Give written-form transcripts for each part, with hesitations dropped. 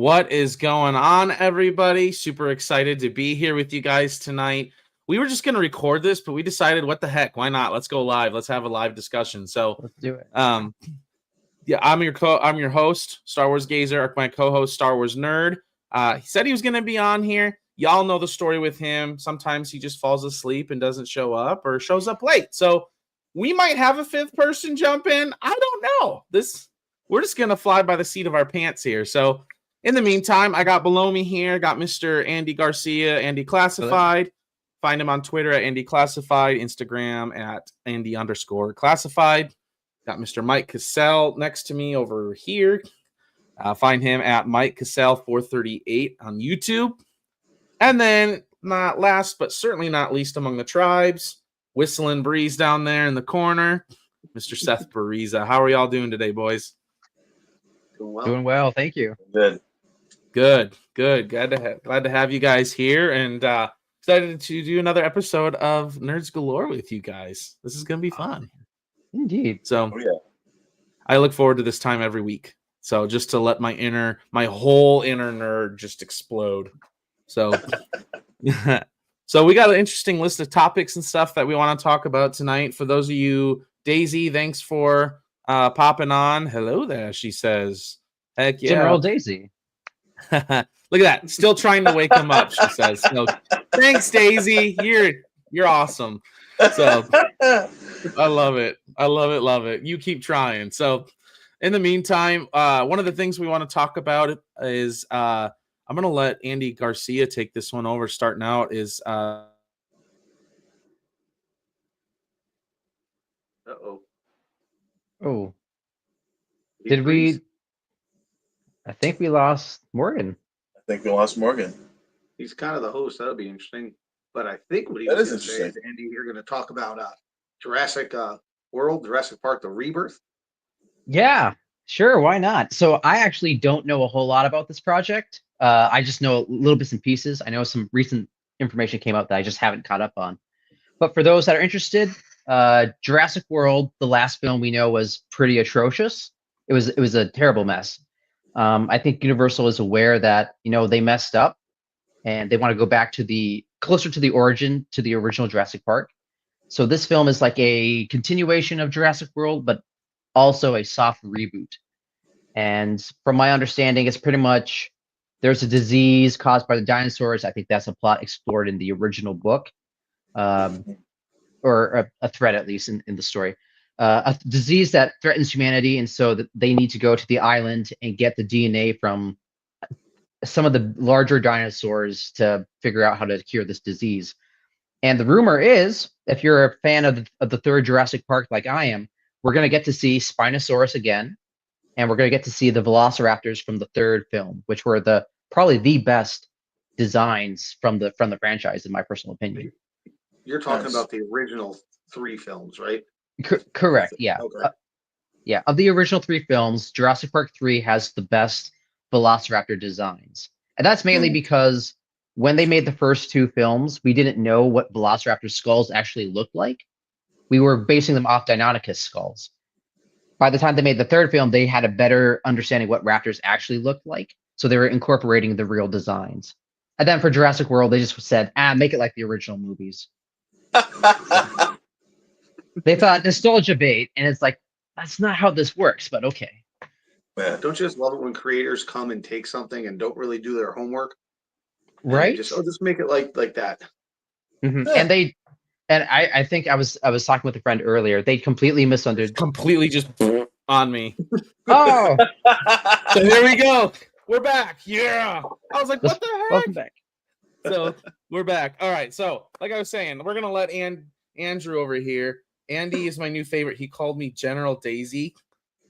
What is going on, everybody? Super excited to be here with you guys tonight. We were just going to record this, but we decided, what the heck? Why not? Let's go live. Let's have a live discussion. So let's do it. Yeah, I'm your host, Star Wars Gazer, my co-host, Star Wars Nerd. He said he was going to be on here. Y'all know the story with him. Sometimes he just falls asleep and doesn't show up or shows up late. So we might have a fifth person jump in. I don't know. We're just going to fly by the seat of our pants here. So in the meantime, I got below me here, got Mr. Andy Garcia, Andy Classified. Hello. Find him on Twitter at Andy Classified, Instagram at Andy_Classified. Got Mr. Mike Cassell next to me over here. Find him at Mike Cassell 438 on YouTube. And then, not last but certainly not least among the tribes, Whistling Breeze down there in the corner, Mr. Seth Bariza. How are y'all doing today, boys? Doing well, thank you. Good. Glad to have you guys here, and excited to do another episode of Nerds Galore with you guys. This is gonna be fun. Indeed. So, I look forward to this time every week. So just to let my whole inner nerd just explode. So, so we got an interesting list of topics and stuff that we want to talk about tonight. For those of you, Daisy, thanks for popping on. Hello there, she says. Heck yeah. General Daisy. Look at that. Still trying to wake him up, she says. So, thanks, Daisy. You're awesome. So I love it. Love it. You keep trying. So in the meantime, one of the things we want to talk about is I'm going to let Andy Garcia take this one over. Starting out is Oh, did we? I think we lost Morgan. He's kind of the host. That'll be interesting. But I think what he was going to say is, Andy, you're going to talk about Jurassic World, Jurassic Park, The Rebirth. Yeah, sure. Why not? So I actually don't know a whole lot about this project. I just know little bits and pieces. I know some recent information came out that I just haven't caught up on. But for those that are interested, Jurassic World, the last film we know, was pretty atrocious. It was a terrible mess. I think Universal is aware that they messed up, and they want to go back to closer to the origin, to the original Jurassic Park. So this film is like a continuation of Jurassic World, but also a soft reboot. And from my understanding, it's pretty much there's a disease caused by the dinosaurs. I think that's a plot explored in the original book, or a thread at least in the story. A disease that threatens humanity, and so that they need to go to the island and get the DNA from some of the larger dinosaurs to figure out how to cure this disease. And the rumor is, if you're a fan of the third Jurassic Park like I am, we're going to get to see Spinosaurus again, and we're going to get to see the Velociraptors from the third film, which were probably the best designs from the franchise, in my personal opinion. You're talking about the original 3 films, right? Correct. Yeah. Okay. Yeah. Of the original 3 films, Jurassic Park 3 has the best Velociraptor designs, and that's mainly because when they made the first 2 films, we didn't know what Velociraptor skulls actually looked like. We were basing them off Deinonychus skulls. By the time they made the third film, they had a better understanding what raptors actually looked like, so they were incorporating the real designs. And then for Jurassic World, they just said, make it like the original movies. They thought nostalgia bait, and it's like, that's not how this works, but okay. Yeah. Don't you just love it when creators come and take something and don't really do their homework? Right? Just make it like that. Mm-hmm. Yeah. And I think I was talking with a friend earlier. They completely misunderstood. Completely just on me. Oh. So here we go. We're back. Yeah. I was like, what the heck? Welcome back. So we're back. All right. So like I was saying, we're going to let Andrew over here. Andy is my new favorite. He called me General Daisy.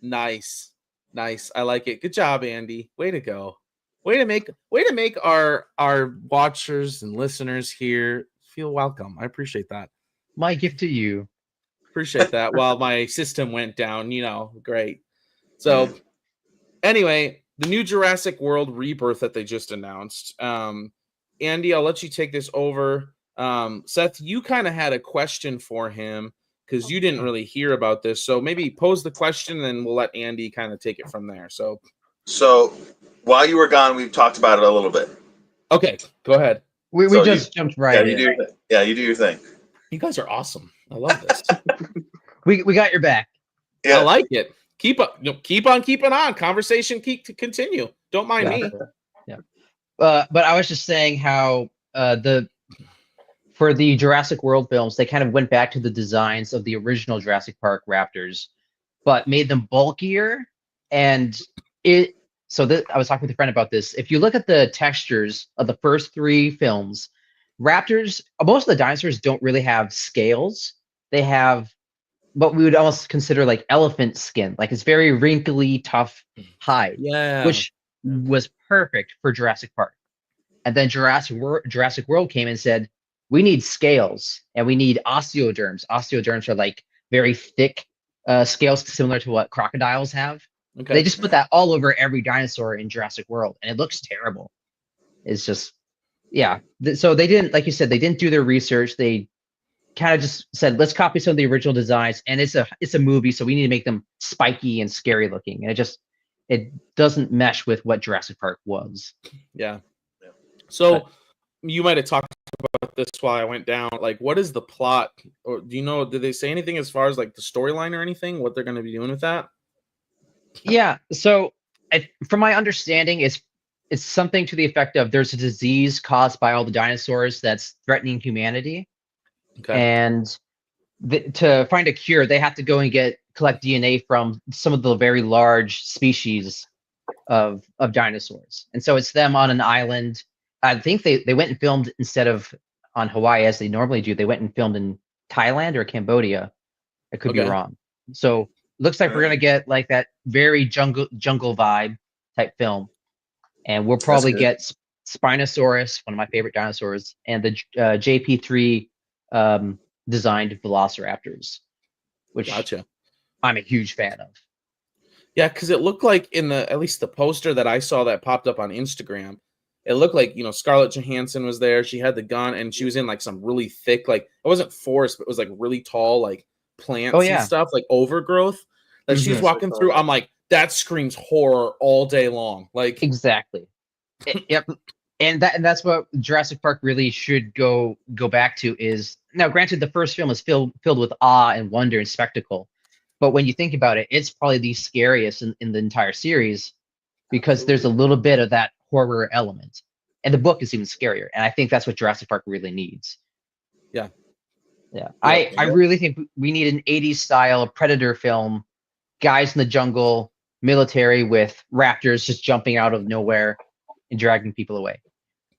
Nice. I like it. Good job, Andy. Way to go. Way to make our watchers and listeners here feel welcome. I appreciate that. My gift to you. Appreciate that. While my system went down, great. So anyway, the new Jurassic World Rebirth that they just announced. Andy, I'll let you take this over. Seth, you kind of had a question for him because you didn't really hear about this. So maybe pose the question and then we'll let Andy kind of take it from there. So So while you were gone, we've talked about it a little bit. Okay, go ahead. We So just jumped right you in. do your thing. Yeah, you do your thing. You guys are awesome. I love this. We got your back. Yeah. I like it. Keep up. Keep on keeping on. Conversation keep to continue. Don't mind me. Yeah. But I was just saying how for the Jurassic World films, they kind of went back to the designs of the original Jurassic Park raptors, but made them bulkier. And I was talking with a friend about this. If you look at the textures of the first 3 films, raptors, most of the dinosaurs don't really have scales. They have what we would almost consider like elephant skin. Like it's very wrinkly, tough hide, Yeah. which was perfect for Jurassic Park. And then Jurassic World came and said, we need scales and we need osteoderms. Osteoderms are like very thick scales similar to what crocodiles have. Okay. They just put that all over every dinosaur in Jurassic World, and it looks terrible. It's just, yeah. So they didn't, like you said, they didn't do their research. They kind of just said, let's copy some of the original designs, and it's a movie, so we need to make them spiky and scary looking. And it doesn't mesh with what Jurassic Park was. Yeah. So you might have talked about this while I went down. Like, what is the plot? Or do you know, did they say anything as far as like the storyline or anything? What they're going to be doing with that? Yeah. So from my understanding, it's something to the effect of there's a disease caused by all the dinosaurs that's threatening humanity. Okay. And to find a cure, they have to go and collect DNA from some of the very large species of dinosaurs. And so it's them on an island. I think they went and filmed instead of on Hawaii as they normally do. They went and filmed in Thailand or Cambodia. I could be wrong. So looks like we're gonna get like that very jungle vibe type film, and we'll probably get Spinosaurus, one of my favorite dinosaurs, and the JP3 designed velociraptors, which I'm a huge fan of. Yeah, because it looked like at least the poster that I saw that popped up on Instagram, it looked like, Scarlett Johansson was there. She had the gun and she was in like some really thick, like it wasn't forest, but it was like really tall, like plants and stuff, like overgrowth that she's walking through. I'm like, that screams horror all day long. Like exactly. Yep. And that's what Jurassic Park really should go back to. Is now, granted, the first film is filled with awe and wonder and spectacle, but when you think about it, it's probably the scariest in the entire series because there's a little bit of that horror element, and the book is even scarier. And I think that's what Jurassic Park really needs. Yeah. I really think we need an 80s style Predator film, guys in the jungle, military with raptors just jumping out of nowhere and dragging people away.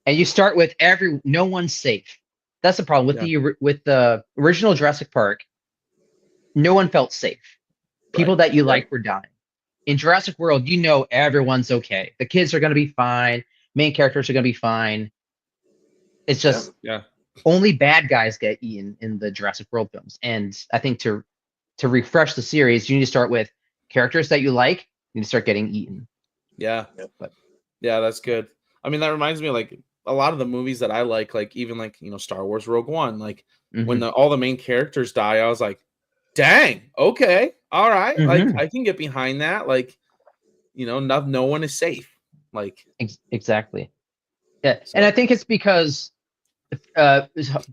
And you start with no one's safe. That's the problem with the original Jurassic Park. No one felt safe. People that you like were dying. In Jurassic World, everyone's okay. The kids are going to be fine. Main characters are going to be fine. It's just only bad guys get eaten in the Jurassic World films. And I think to refresh the series, you need to start with characters that you like. You need to start getting eaten. Yeah. Yeah, that's good. I mean, that reminds me of like a lot of the movies that I like even like, Star Wars Rogue One. Like when all the main characters die, I was like, dang, okay, all right. Like I can get behind that. Like, no one is safe. Like exactly. Yeah. So. And I think it's because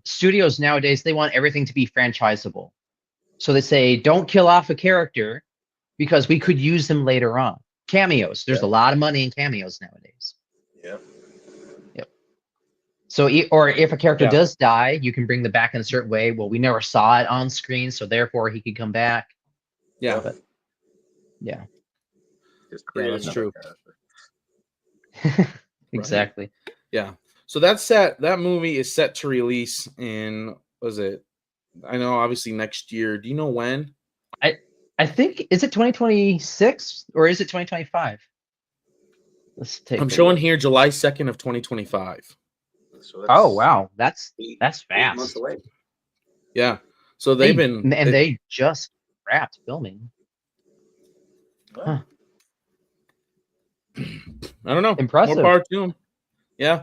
studios nowadays, they want everything to be franchisable. So they say, don't kill off a character because we could use them later on. Cameos. There's a lot of money in cameos nowadays. Yep. So, or if a character does die, you can bring them back in a certain way. Well, we never saw it on screen, so therefore he could come back. Yeah. But, yeah. That's true. Exactly. Right. Yeah. So that movie is set to release in, I know obviously next year. Do you know when? I think, is it 2026 or is it 2025? Let's take. I'm showing here July 2nd of 2025. So wow, that's fast. 8 months away. Yeah. So they just wrapped filming. Huh. I don't know. Impressive. More power to them. Yeah.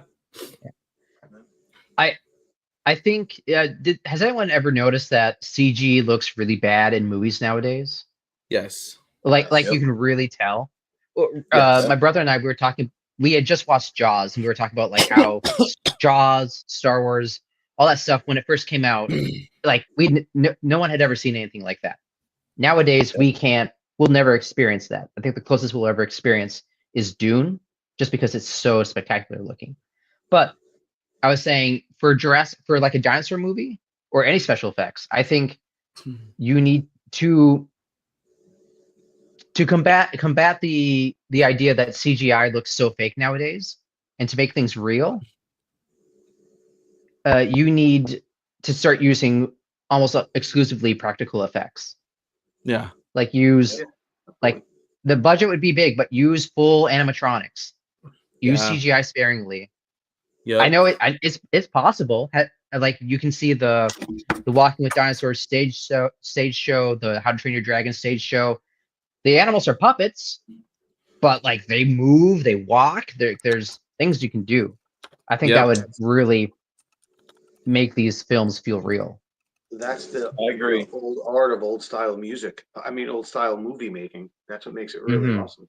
I think. Has anyone ever noticed that CG looks really bad in movies nowadays? Yes. Like you can really tell. My brother and I, we had just watched Jaws, and we were talking about like how Jaws, Star Wars, all that stuff when it first came out, like no one had ever seen anything like that. Nowadays, we'll never experience that. I think the closest we'll ever experience is Dune, just because it's so spectacular looking. But I was saying for like a dinosaur movie or any special effects, I think you need to combat the idea that CGI looks so fake nowadays, and to make things real, you need to start using almost exclusively practical effects. Yeah. Like like the budget would be big, but use full animatronics. Use CGI sparingly. Yeah. I know it's possible. Like you can see the Walking with Dinosaurs stage show, the How to Train Your Dragon stage show. The animals are puppets, but like they move, they walk. There's things you can do. I think that would really make these films feel real. That's the I agree. the old art of old style music. I mean, old style movie making. That's what makes it really awesome.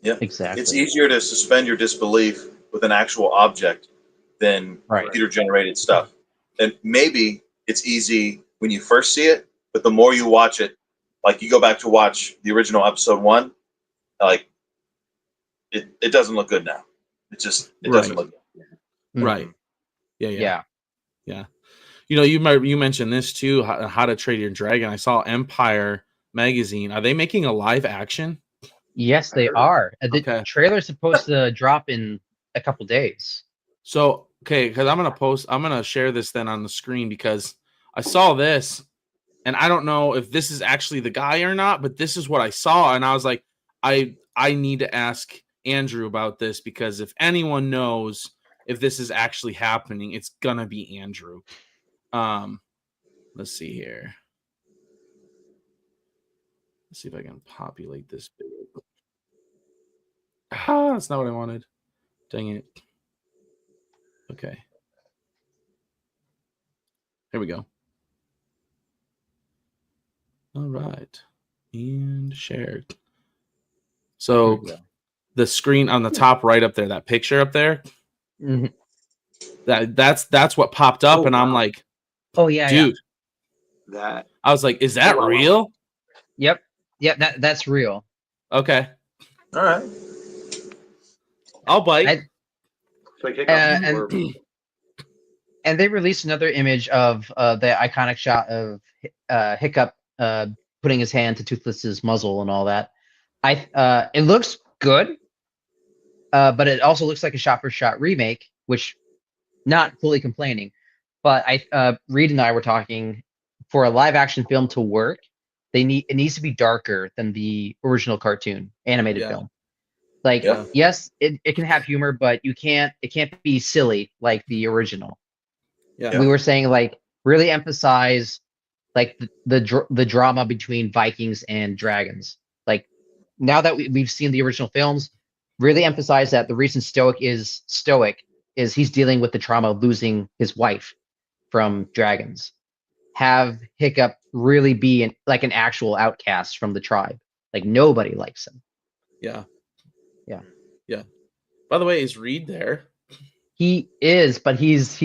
Yeah, Exactly. It's easier to suspend your disbelief with an actual object than computer generated stuff. And maybe it's easy when you first see it, but the more you watch it, like you go back to watch the original episode 1, like it doesn't look good now. It doesn't look good. Right. Yeah. You know, you mentioned this too, How to Train Your Dragon. I saw Empire magazine. Are they making a live action? Yes, they are. The trailer's supposed to drop in a couple days. So, because I'm gonna share this then on the screen, because I saw this and I don't know if this is actually the guy or not, but this is what I saw, and I was like, I need to ask Andrew about this, because if anyone knows if this is actually happening, it's gonna be Andrew. Let's see here. Let's see if I can populate this video. That's not what I wanted. Dang it. Okay. Here we go. All right. And shared. So the screen on the top right up there, that picture up there, that's what popped up, and I'm like, oh yeah, dude. That I was like, is that real? Yep. That's real. Okay. All right. I'll bite. And they released another image of the iconic shot of Hiccup putting his hand to Toothless's muzzle and all that. It looks good, but it also looks like a shot-for-shot remake, which not fully complaining. But Reed and I were talking, for a live-action film to work, it needs to be darker than the original cartoon animated film. Like, yes, it can have humor, but it can't be silly like the original. We were saying, like, really emphasize like the drama between Vikings and dragons. Like, now that we've seen the original films, really emphasize that the reason Stoic is he's dealing with the trauma of losing his wife from dragons. Have Hiccup really be an actual outcast from the tribe. Like, nobody likes him. Yeah. By the way, is Reed there? He is, but he's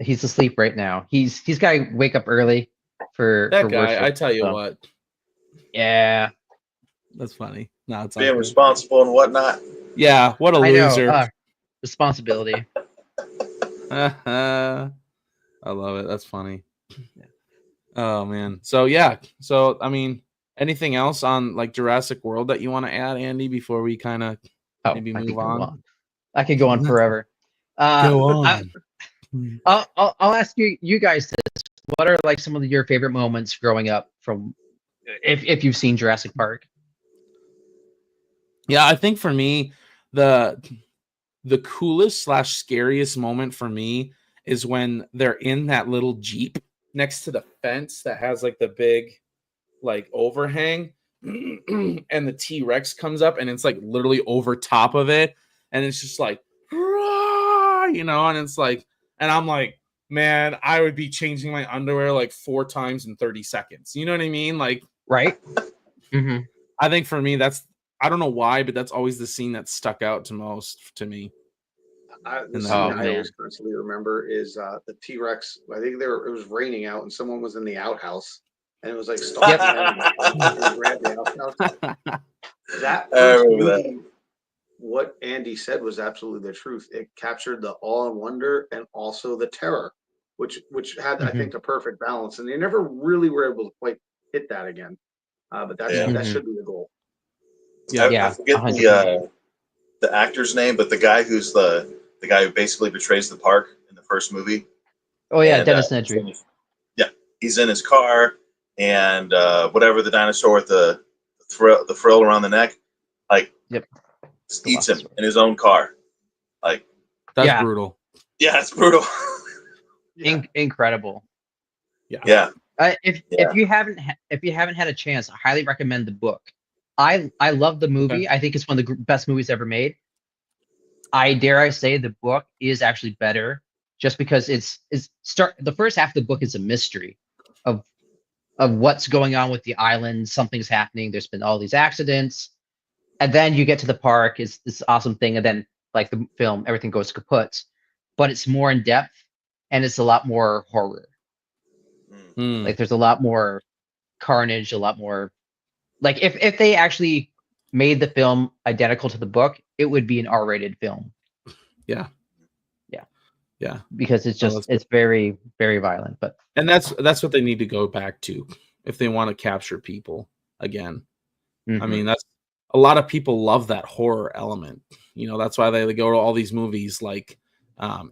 asleep right now. He's got to wake up early for that guy. worship, I tell you what. Yeah, that's funny. No, it's being responsible and whatnot. Yeah, what a loser. Responsibility. I love it. That's funny. Oh man. So yeah. So I mean, anything else on like Jurassic World that you want to add, Andy, before we kind of maybe move on? I could go on forever. Go on. I'll ask you guys this. What are like some of your favorite moments growing up from if you've seen Jurassic Park? Yeah, I think for me, the coolest / scariest moment for me is when they're in that little Jeep next to the fence that has like the big like overhang and the T-Rex comes up and it's like literally over top of it, and it's just like, and it's like, and I'm like, man, I would be changing my underwear like 4 times in 30 seconds. You know what I mean? Like, right. I think for me, I don't know why, but that's always the scene that stuck out to most to me. The scene I always constantly remember is the T-Rex. I think it was raining out and someone was in the outhouse and it was like stalking them and grabbed the outhouse. That first movie, what Andy said was absolutely the truth. It captured the awe and wonder and also the terror, which had I think a perfect balance. And they never really were able to quite hit that again. But that should be the goal. I forget the actor's name, but the guy who's the guy who basically betrays the park in the first movie. Oh yeah, Dennis Nedry. He's in his car, and whatever the dinosaur with the frill around the neck, like eats him in his own car. Like that's brutal. Yeah, it's brutal. Incredible. Yeah. If you haven't had a chance, I highly recommend the book. I love the movie. Okay. I think it's one of the best movies ever made. I say the book is actually better just because the first half of the book is a mystery of what's going on with the island. Something's happening. There's been all these accidents. And then you get to the park, it's this awesome thing. And then like the film, everything goes kaput, but it's more in depth and it's a lot more horror. Like there's a lot more carnage, a lot more like if they actually made the film identical to the book, it would be an R-rated film. Yeah. Because it's very, very violent. And that's what they need to go back to if they want to capture people again. I mean, that's a lot of people love that horror element. You know, that's why they go to all these movies like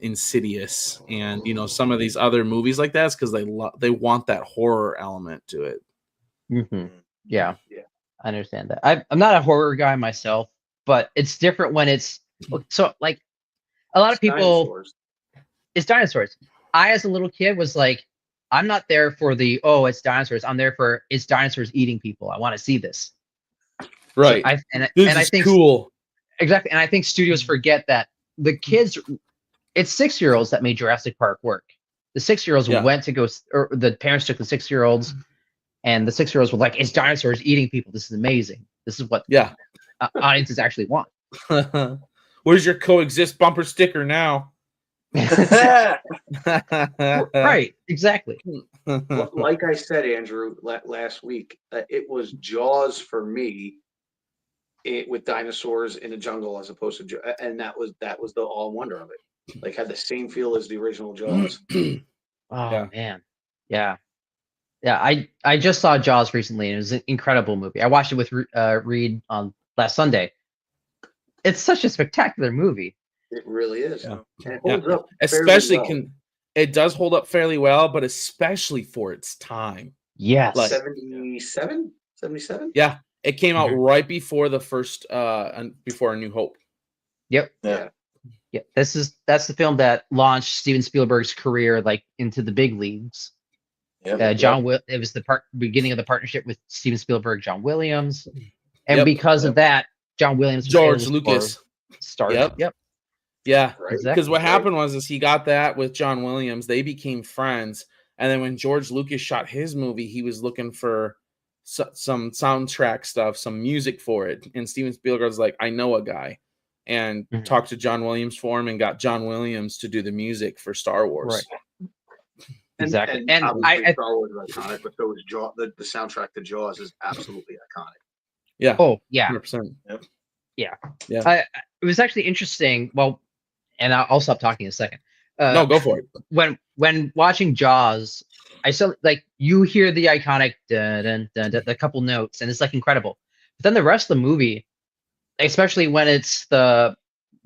Insidious and some of these other movies like that, because they want that horror element to it. Yeah, I understand that. I'm not a horror guy myself, but it's different when it's so like a lot of people. It's dinosaurs. I, as a little kid, was like, I'm not there for it's dinosaurs. I'm there for it's dinosaurs eating people. I want to see this. Right. So I think cool. Exactly. And I think studios forget that the kids, it's 6-year-olds that made Jurassic Park work. The 6-year-olds went to go, or the parents took the 6-year-olds, and the 6-year-olds were like, it's dinosaurs eating people. This is amazing. This is what audiences actually want. Where's your coexist bumper sticker now? Right, exactly. Like I said, Andrew, last week, it was Jaws for me with dinosaurs in a jungle as opposed to, and that was the all wonder of it. Like had the same feel as the original Jaws. Man, yeah. I just saw Jaws recently, and it was an incredible movie. I watched it with Reed on last Sunday. It's such a spectacular movie. It really is. Yeah. And it holds up especially well. It does hold up fairly well, but especially for its time. Yes. Like 77? Yeah. It came out right before the first before A New Hope. Yep. Yeah. That's the film that launched Steven Spielberg's career like into the big leagues. It was the beginning of the partnership with Steven Spielberg, John Williams. And because of that, John Williams George Lucas started. Yeah, right. Because what happened was he got that with John Williams. They became friends, and then when George Lucas shot his movie, he was looking for some soundtrack stuff, some music for it. And Steven Spielberg was like, "I know a guy," and talked to John Williams for him, and got John Williams to do the music for Star Wars. Right. Exactly. And I Star Wars is iconic, but so is Jaws. The soundtrack to Jaws is absolutely iconic. Yeah. Oh yeah. 100%. Yep. Yeah. Yeah. It was actually interesting. Well. And I'll stop talking in a second. No, go for it. When watching Jaws, I saw like you hear the iconic the couple notes, and it's like incredible. But then the rest of the movie, especially when it's the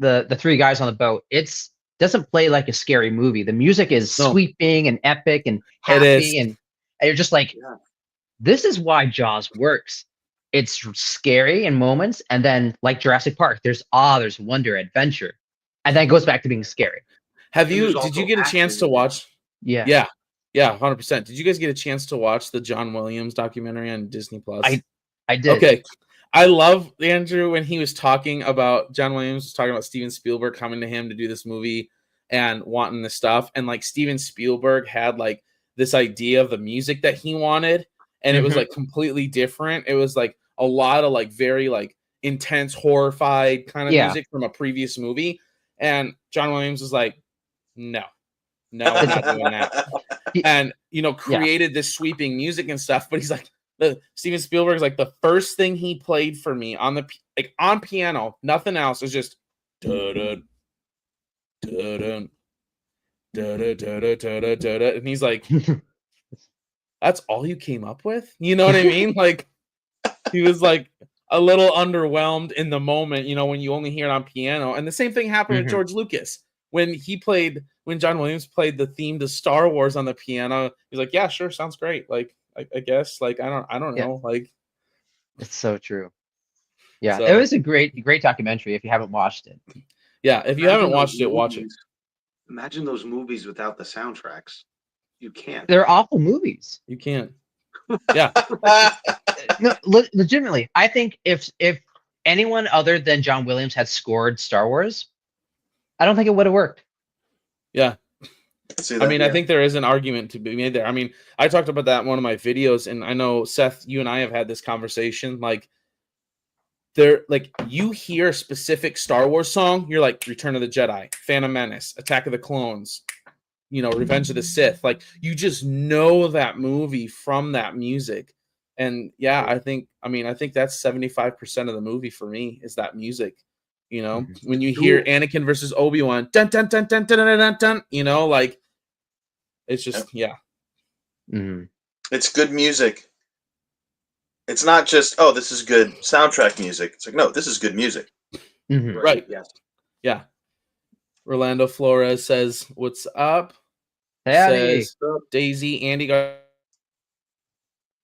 3 guys on the boat, it doesn't play like a scary movie. The music is sweeping and epic and happy, and you're just like, this is why Jaws works. It's scary in moments, and then like Jurassic Park, there's awe, there's wonder, adventure. And then it goes back to being scary. Did you get a chance to watch? Yeah, 100%. Did you guys get a chance to watch the John Williams documentary on Disney Plus? I did. Okay. I love Andrew when he was talking about John Williams was talking about Steven Spielberg coming to him to do this movie and wanting this stuff. And like Steven Spielberg had like this idea of the music that he wanted. And it was like completely different. It was like a lot of like very like intense, horrified kind of music from a previous movie. And John Williams was like, no, we're not doing that. And, created this sweeping music and stuff. But he's like, Steven Spielberg's like, the first thing he played for me on piano, nothing else, is just da-da, da-da, da-da, da-da, da-da, da-da. And he's like, that's all you came up with? You know what I mean? Like, he was like a little underwhelmed in the moment, when you only hear it on piano. And the same thing happened with George Lucas. When John Williams played the theme to Star Wars on the piano, he's like, yeah, sure, sounds great. Like, I guess, like, I don't know. Like, it's so true. Yeah, it was a great documentary if you haven't watched it. Yeah, if you haven't watched it, watch it. Imagine those movies without the soundtracks. You can't. They're awful movies. You can't. Yeah. No, legitimately, I think if anyone other than John Williams had scored Star Wars, I don't think it would have worked. Yeah. I think there is an argument to be made there. I mean, I talked about that in one of my videos, and I know, Seth, you and I have had this conversation. Like, you hear a specific Star Wars song, you're like, Return of the Jedi, Phantom Menace, Attack of the Clones, Revenge of the Sith. Like, you just know that movie from that music. And yeah, I think that's 75% of the movie for me is that music. When you hear Anakin versus Obi-Wan, dun dun dun dun dun dun dun, like, it's just It's good music. It's not just, this is good soundtrack music. It's like, no, this is good music. Right. Yes. Yeah. Rolando Flores says, "What's up?" Hey, says Daisy, Andy.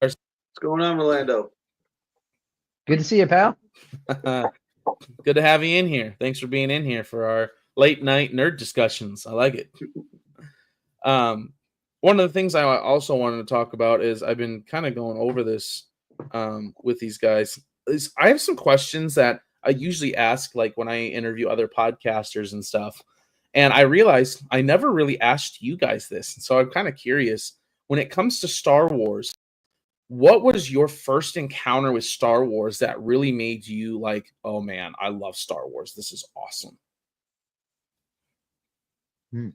What's going on, Rolando? Good to see you, pal. Good to have you in here. Thanks for being in here for our late night nerd discussions. I like it. One of the things I also wanted to talk about is I've been kind of going over this with these guys. I have some questions that I usually ask, like when I interview other podcasters and stuff. And I realized I never really asked you guys this. So I'm kind of curious, when it comes to Star Wars, what was your first encounter with Star Wars that really made you like, oh man, I love Star Wars. This is awesome. This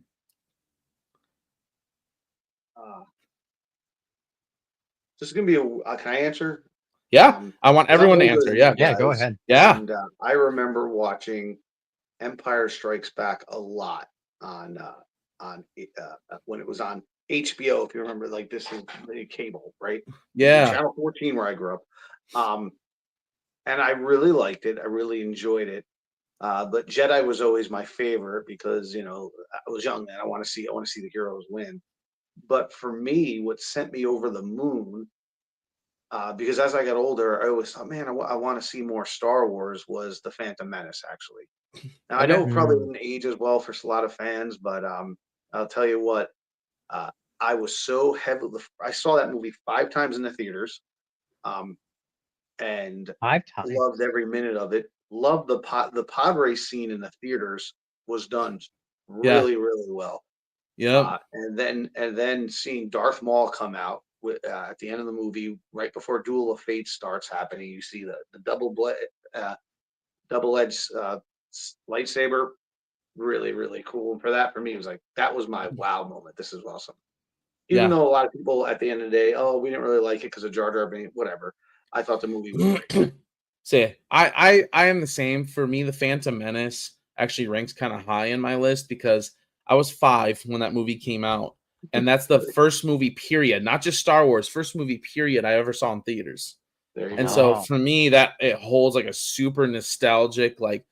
is going to be can I answer? Yeah, I want everyone to answer. Yeah, go ahead. Yeah. And I remember watching Empire Strikes Back a lot on when it was on HBO, if you remember, like this is the cable, right? Yeah. Channel 14 where I grew up. And I really liked it. I really enjoyed it. But Jedi was always my favorite because, I was young and I want to see the heroes win. But for me, what sent me over the moon, because as I got older, I always thought, man, I want to see more Star Wars, was The Phantom Menace, actually. Now, I know it probably didn't age as well for a lot of fans, but I'll tell you what, I was so heavily. I saw that movie 5 times in the theaters, and 5 times. Loved every minute of it. Loved the pod race scene in the theaters was done really, really well. Yeah. And then seeing Darth Maul come out at the end of the movie, right before Duel of Fate starts happening, you see the double-edged lightsaber. Really, really cool. And for me, it was like, that was my wow moment. This is awesome. Even though a lot of people at the end of the day, we didn't really like it because of Jar Jar Binks, whatever. I thought the movie was great. So I am the same. For me, The Phantom Menace actually ranks kind of high in my list because I was 5 when that movie came out. And that's the first movie, period, not just Star Wars, first movie, period, I ever saw in theaters. So for me, that it holds like a super nostalgic like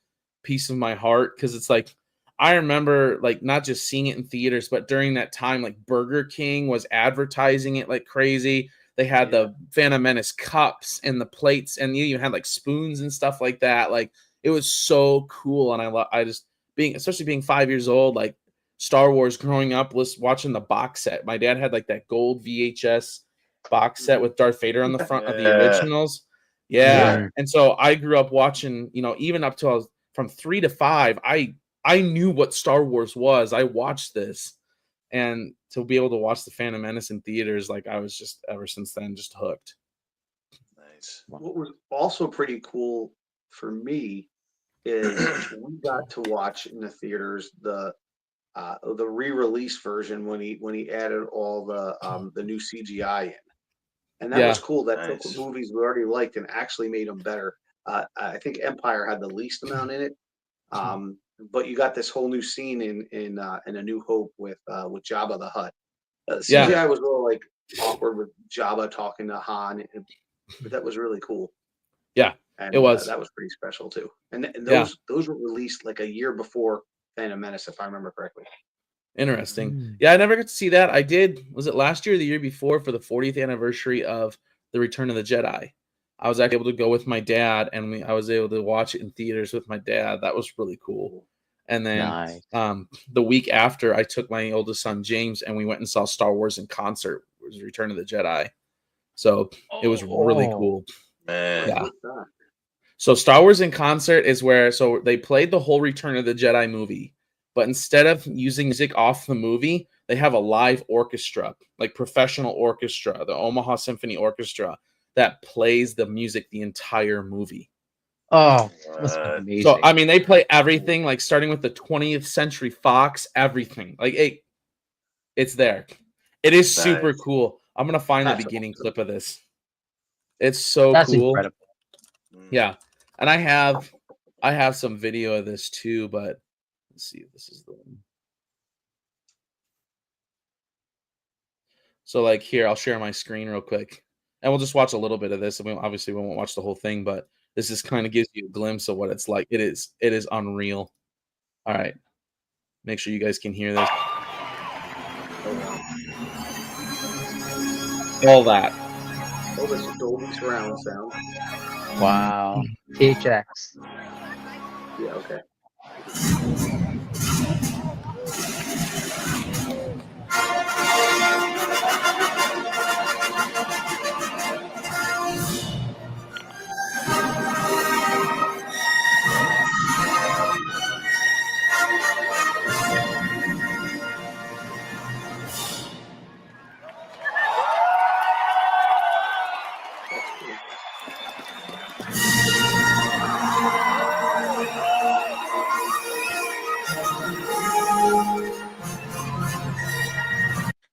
piece of my heart, because it's like, I remember like not just seeing it in theaters, but during that time, like Burger King was advertising it like crazy. They had the Phantom Menace cups and the plates, and you had like spoons and stuff like that. Like, it was so cool. And I just especially being 5 years old, like Star Wars growing up, was watching the box set. My dad had like that gold VHS box set with Darth Vader on the front of the originals. Yeah. And so I grew up watching, even up till I was from 3 to 5, I knew what Star Wars was. I watched this. And to be able to watch The Phantom Menace in theaters, like, I was just, ever since then, just hooked. Nice. What was also pretty cool for me is we got to watch in the theaters the re-release version when he added all the new CGI in, and that was cool. That took movies we already liked and actually made them better. I think Empire had the least amount in it, but you got this whole new scene in A New Hope with Jabba the Hutt. CGI was a little like awkward with Jabba talking to Han, but that was really cool. Yeah, and it was. That was pretty special too. And those were released like a year before Phantom Menace, if I remember correctly. Interesting. Yeah, I never got to see that. I did. Was it last year or the year before for the 40th anniversary of The Return of the Jedi? I was actually able to go with my dad, and I was able to watch it in theaters with my dad. That was really cool. And then the week after, I took my oldest son James, and we went and saw Star Wars in concert. It was Return of the Jedi, so it was really cool. Yeah. So Star Wars in concert is where they played the whole Return of the Jedi movie. But instead of using music off the movie, they have a live orchestra, like professional orchestra, the Omaha Symphony Orchestra, that plays the music the entire movie. Oh, that's amazing. So, I mean, they play everything, like starting with the 20th Century Fox, everything. Like, it's there. It is super cool. I'm going to find the beginning clip of this. It's so that's cool. Incredible. Yeah. And I have some video of this too, but let's see if this is the one. So like here, I'll share my screen real quick and we'll just watch a little bit of this. And we won't watch the whole thing, but this just kind of gives you a glimpse of what it's like. It is unreal. All right. Make sure you guys can hear this. All that. Oh, this is Dolby surround sound. Wow. THX. Yeah, okay.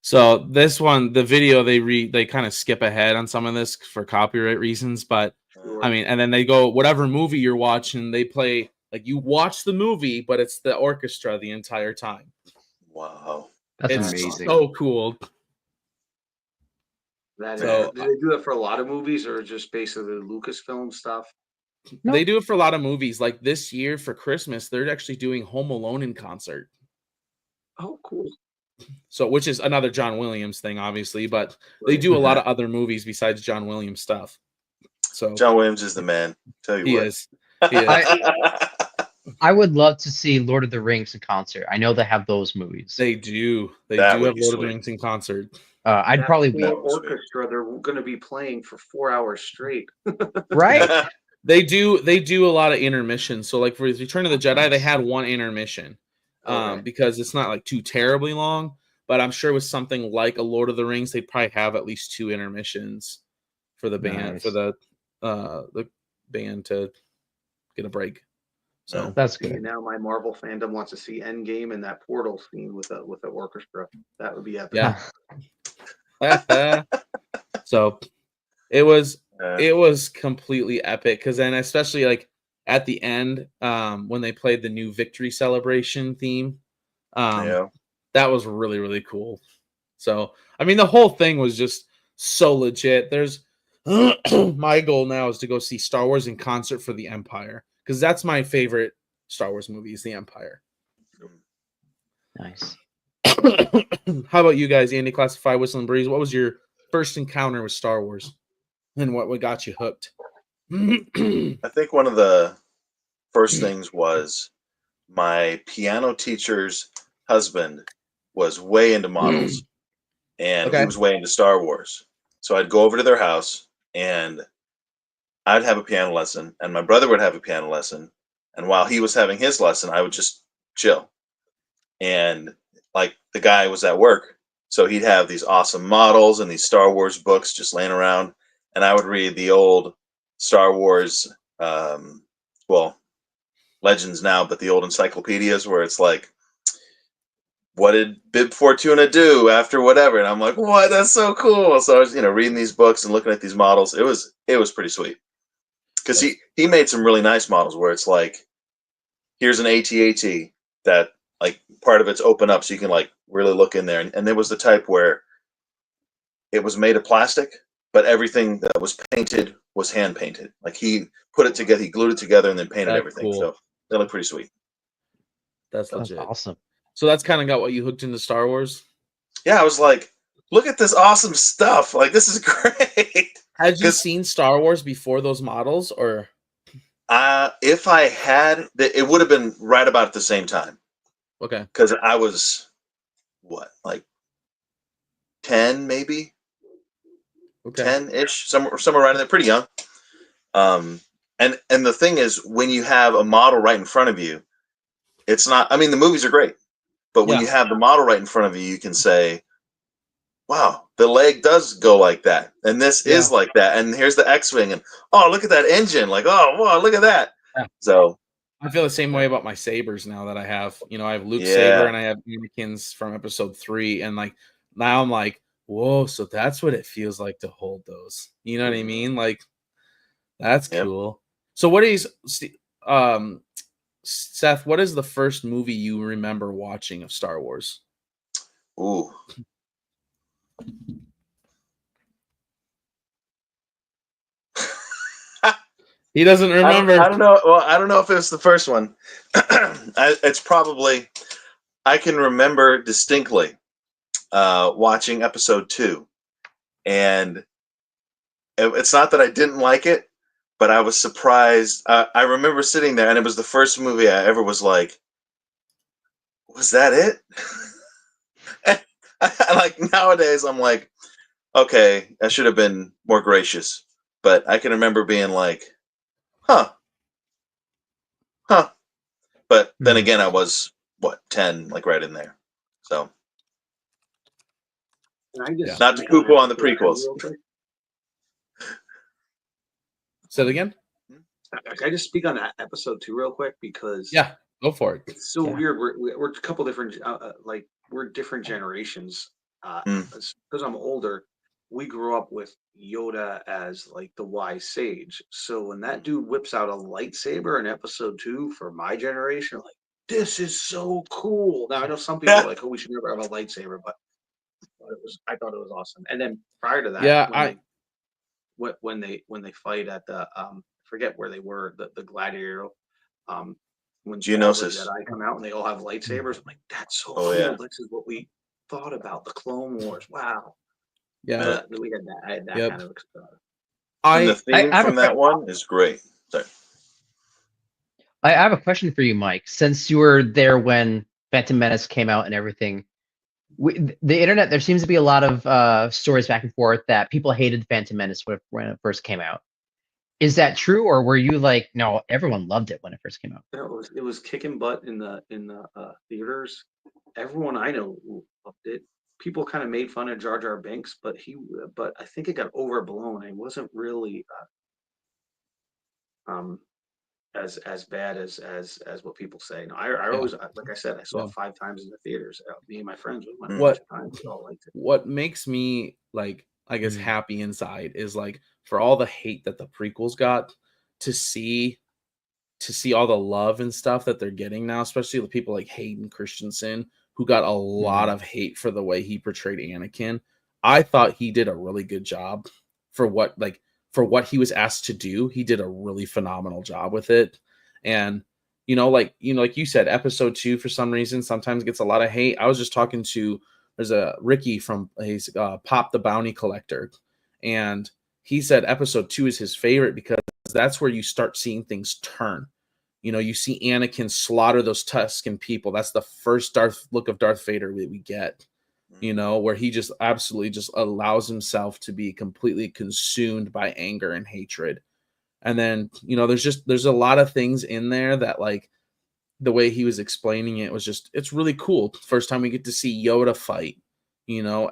So this one, the video, they kind of skip ahead on some of this for copyright reasons, but I mean, and then they go, whatever movie you're watching, they play, like you watch the movie, but it's the orchestra the entire time. Wow. That's it's amazing. So cool. Do they do it for a lot of movies or just basically Lucasfilm stuff? Nope. They do it for a lot of movies. Like this year for Christmas, they're actually doing Home Alone in concert. Oh, cool. So, which is another John Williams thing, obviously, but they do a lot of other movies besides John Williams stuff. So John Williams is the man. Tell you he what. is. He is. I would love to see Lord of the Rings in concert. I know they have those movies. They do. They do have Lord of the Rings in concert. I'd probably be orchestra. They're going to be playing for 4 hours straight. Right. They do a lot of intermissions. So, like for Return of the Jedi, they had one intermission. Because it's not like too terribly long, but I'm sure with something like a Lord of the Rings, they probably have at least 2 intermissions for the band for the band to get a break. So that's good. Now my Marvel fandom wants to see Endgame and that portal scene with the orchestra. That would be epic. Yeah. So it was completely epic because then especially like at the end, when they played the new Victory Celebration theme, that was really, really cool. So, I mean, the whole thing was just so legit. There's my goal now is to go see Star Wars in concert for the Empire because that's my favorite Star Wars movie is the Empire. Nice. How about you guys, Andy Classified, Whistle and Breeze? What was your first encounter with Star Wars and what got you hooked? I think one of the first things was my piano teacher's husband was way into models and he was way into Star Wars. So I'd go over to their house and I'd have a piano lesson and my brother would have a piano lesson. And while he was having his lesson, I would just chill. And like the guy was at work. So he'd have these awesome models and these Star Wars books just laying around. And I would read the old Star Wars well, legends now, but the old encyclopedias where it's like, what did Bib Fortuna do after whatever? And I'm like, what? That's so cool. So I was, reading these books and looking at these models. It was pretty sweet. Because he made some really nice models where it's like, here's an AT-AT that like part of it's open up so you can like really look in there. And there was the type where it was made of plastic, but everything that was painted was hand painted. Like he put it together, he glued it together and then painted everything. Cool. So they look pretty sweet. That's legit. Awesome. So that's kind of got what you hooked into Star Wars? Yeah, I was like, look at this awesome stuff. Like, this is great. Had you seen Star Wars before those models, or? If I had, it would have been right about at the same time. Okay. Because I was, like 10 maybe? Okay. 10-ish, somewhere right in there, pretty young. And the thing is, when you have a model right in front of you, it's not, I mean, the movies are great. But when you have the model right in front of you, you can say, wow, the leg does go like that. And this is like that. And here's the X-Wing. And, oh, look at that engine. Like, oh, wow, look at that. Yeah. So I feel the same way about my sabers now that I have. I have Luke's saber and I have Anakin's from episode 3. And, like, now I'm like, whoa, so that's what it feels like to hold those. You know what I mean? Like, that's cool. So what is Seth, what is the first movie you remember watching of Star Wars? Ooh. He doesn't remember. I don't know. Well, I don't know if it was the first one. It's probably, I can remember distinctly watching episode 2. And it's not that I didn't like it, but I was surprised. I remember sitting there, and it was the first movie I ever was like, was that it? And like nowadays, I'm like, okay, I should have been more gracious. But I can remember being like, huh. But then again, I was, 10, like right in there. So. Not to poo-poo on the prequels. Say it again? Can I just speak on that episode 2 real quick? Because go for it. It's so weird. We're a couple different, we're different generations. Because I'm older, we grew up with Yoda as like the wise sage. So when that dude whips out a lightsaber in episode 2 for my generation, like, this is so cool. Now I know some people are like, oh, we should never have a lightsaber, but I thought it was awesome. And then prior to that, when they fight at the forget where they were, the gladiator, when Geonosis, I come out and they all have lightsabers, I'm like, that's so cool. Yeah. This is what we thought about the Clone Wars. Wow. Yeah, we had that. I had that kind of. And the theme from that one is great. Sorry. I have a question for you, Mike. Since you were there when Phantom Menace came out and everything, the internet, there seems to be a lot of stories back and forth that people hated Phantom Menace when it first came out. Is that true, or were you like, no, everyone loved it when it first came out? It was kicking butt in the theaters. Everyone I know loved it. People kind of made fun of Jar Jar Binks, but I think it got overblown. It wasn't really as bad as what people say. No, I always, like I said, I saw it 5 times in the theaters. Me and my friends, we went a bunch of times. We all liked it. What makes me, like, I guess happy inside is, like, for all the hate that the prequels got, to see all the love and stuff that they're getting now, especially the people like Hayden Christensen, who got a lot of hate for the way he portrayed Anakin. I thought he did a really good job for what he was asked to do. He did a really phenomenal job with it. And, like you said, episode 2, for some reason, sometimes gets a lot of hate. I was just talking to, there's a Ricky from his Pop the Bounty Collector. And he said episode 2 is his favorite because that's where you start seeing things turn. You see Anakin slaughter those Tusken people. That's the first look of Darth Vader that we get, where he just absolutely just allows himself to be completely consumed by anger and hatred. And then, there's a lot of things in there that, like, the way he was explaining it was just, it's really cool. First time we get to see Yoda fight,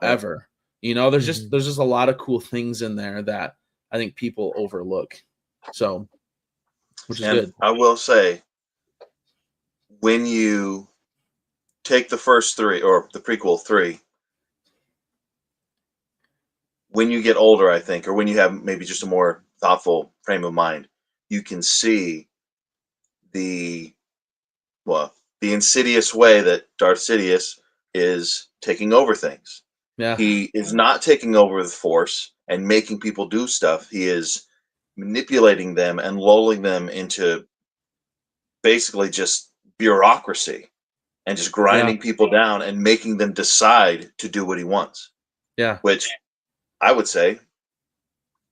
ever. There's just a lot of cool things in there that I think people overlook. So which is good. I will say, when you take the first three or the prequel 3, when you get older, I think, or when you have maybe just a more thoughtful frame of mind, you can see the insidious way that Darth Sidious is taking over things. Yeah. He is not taking over the Force and making people do stuff. He is manipulating them and lulling them into basically just bureaucracy and just grinding people down and making them decide to do what he wants. Yeah. Which I would say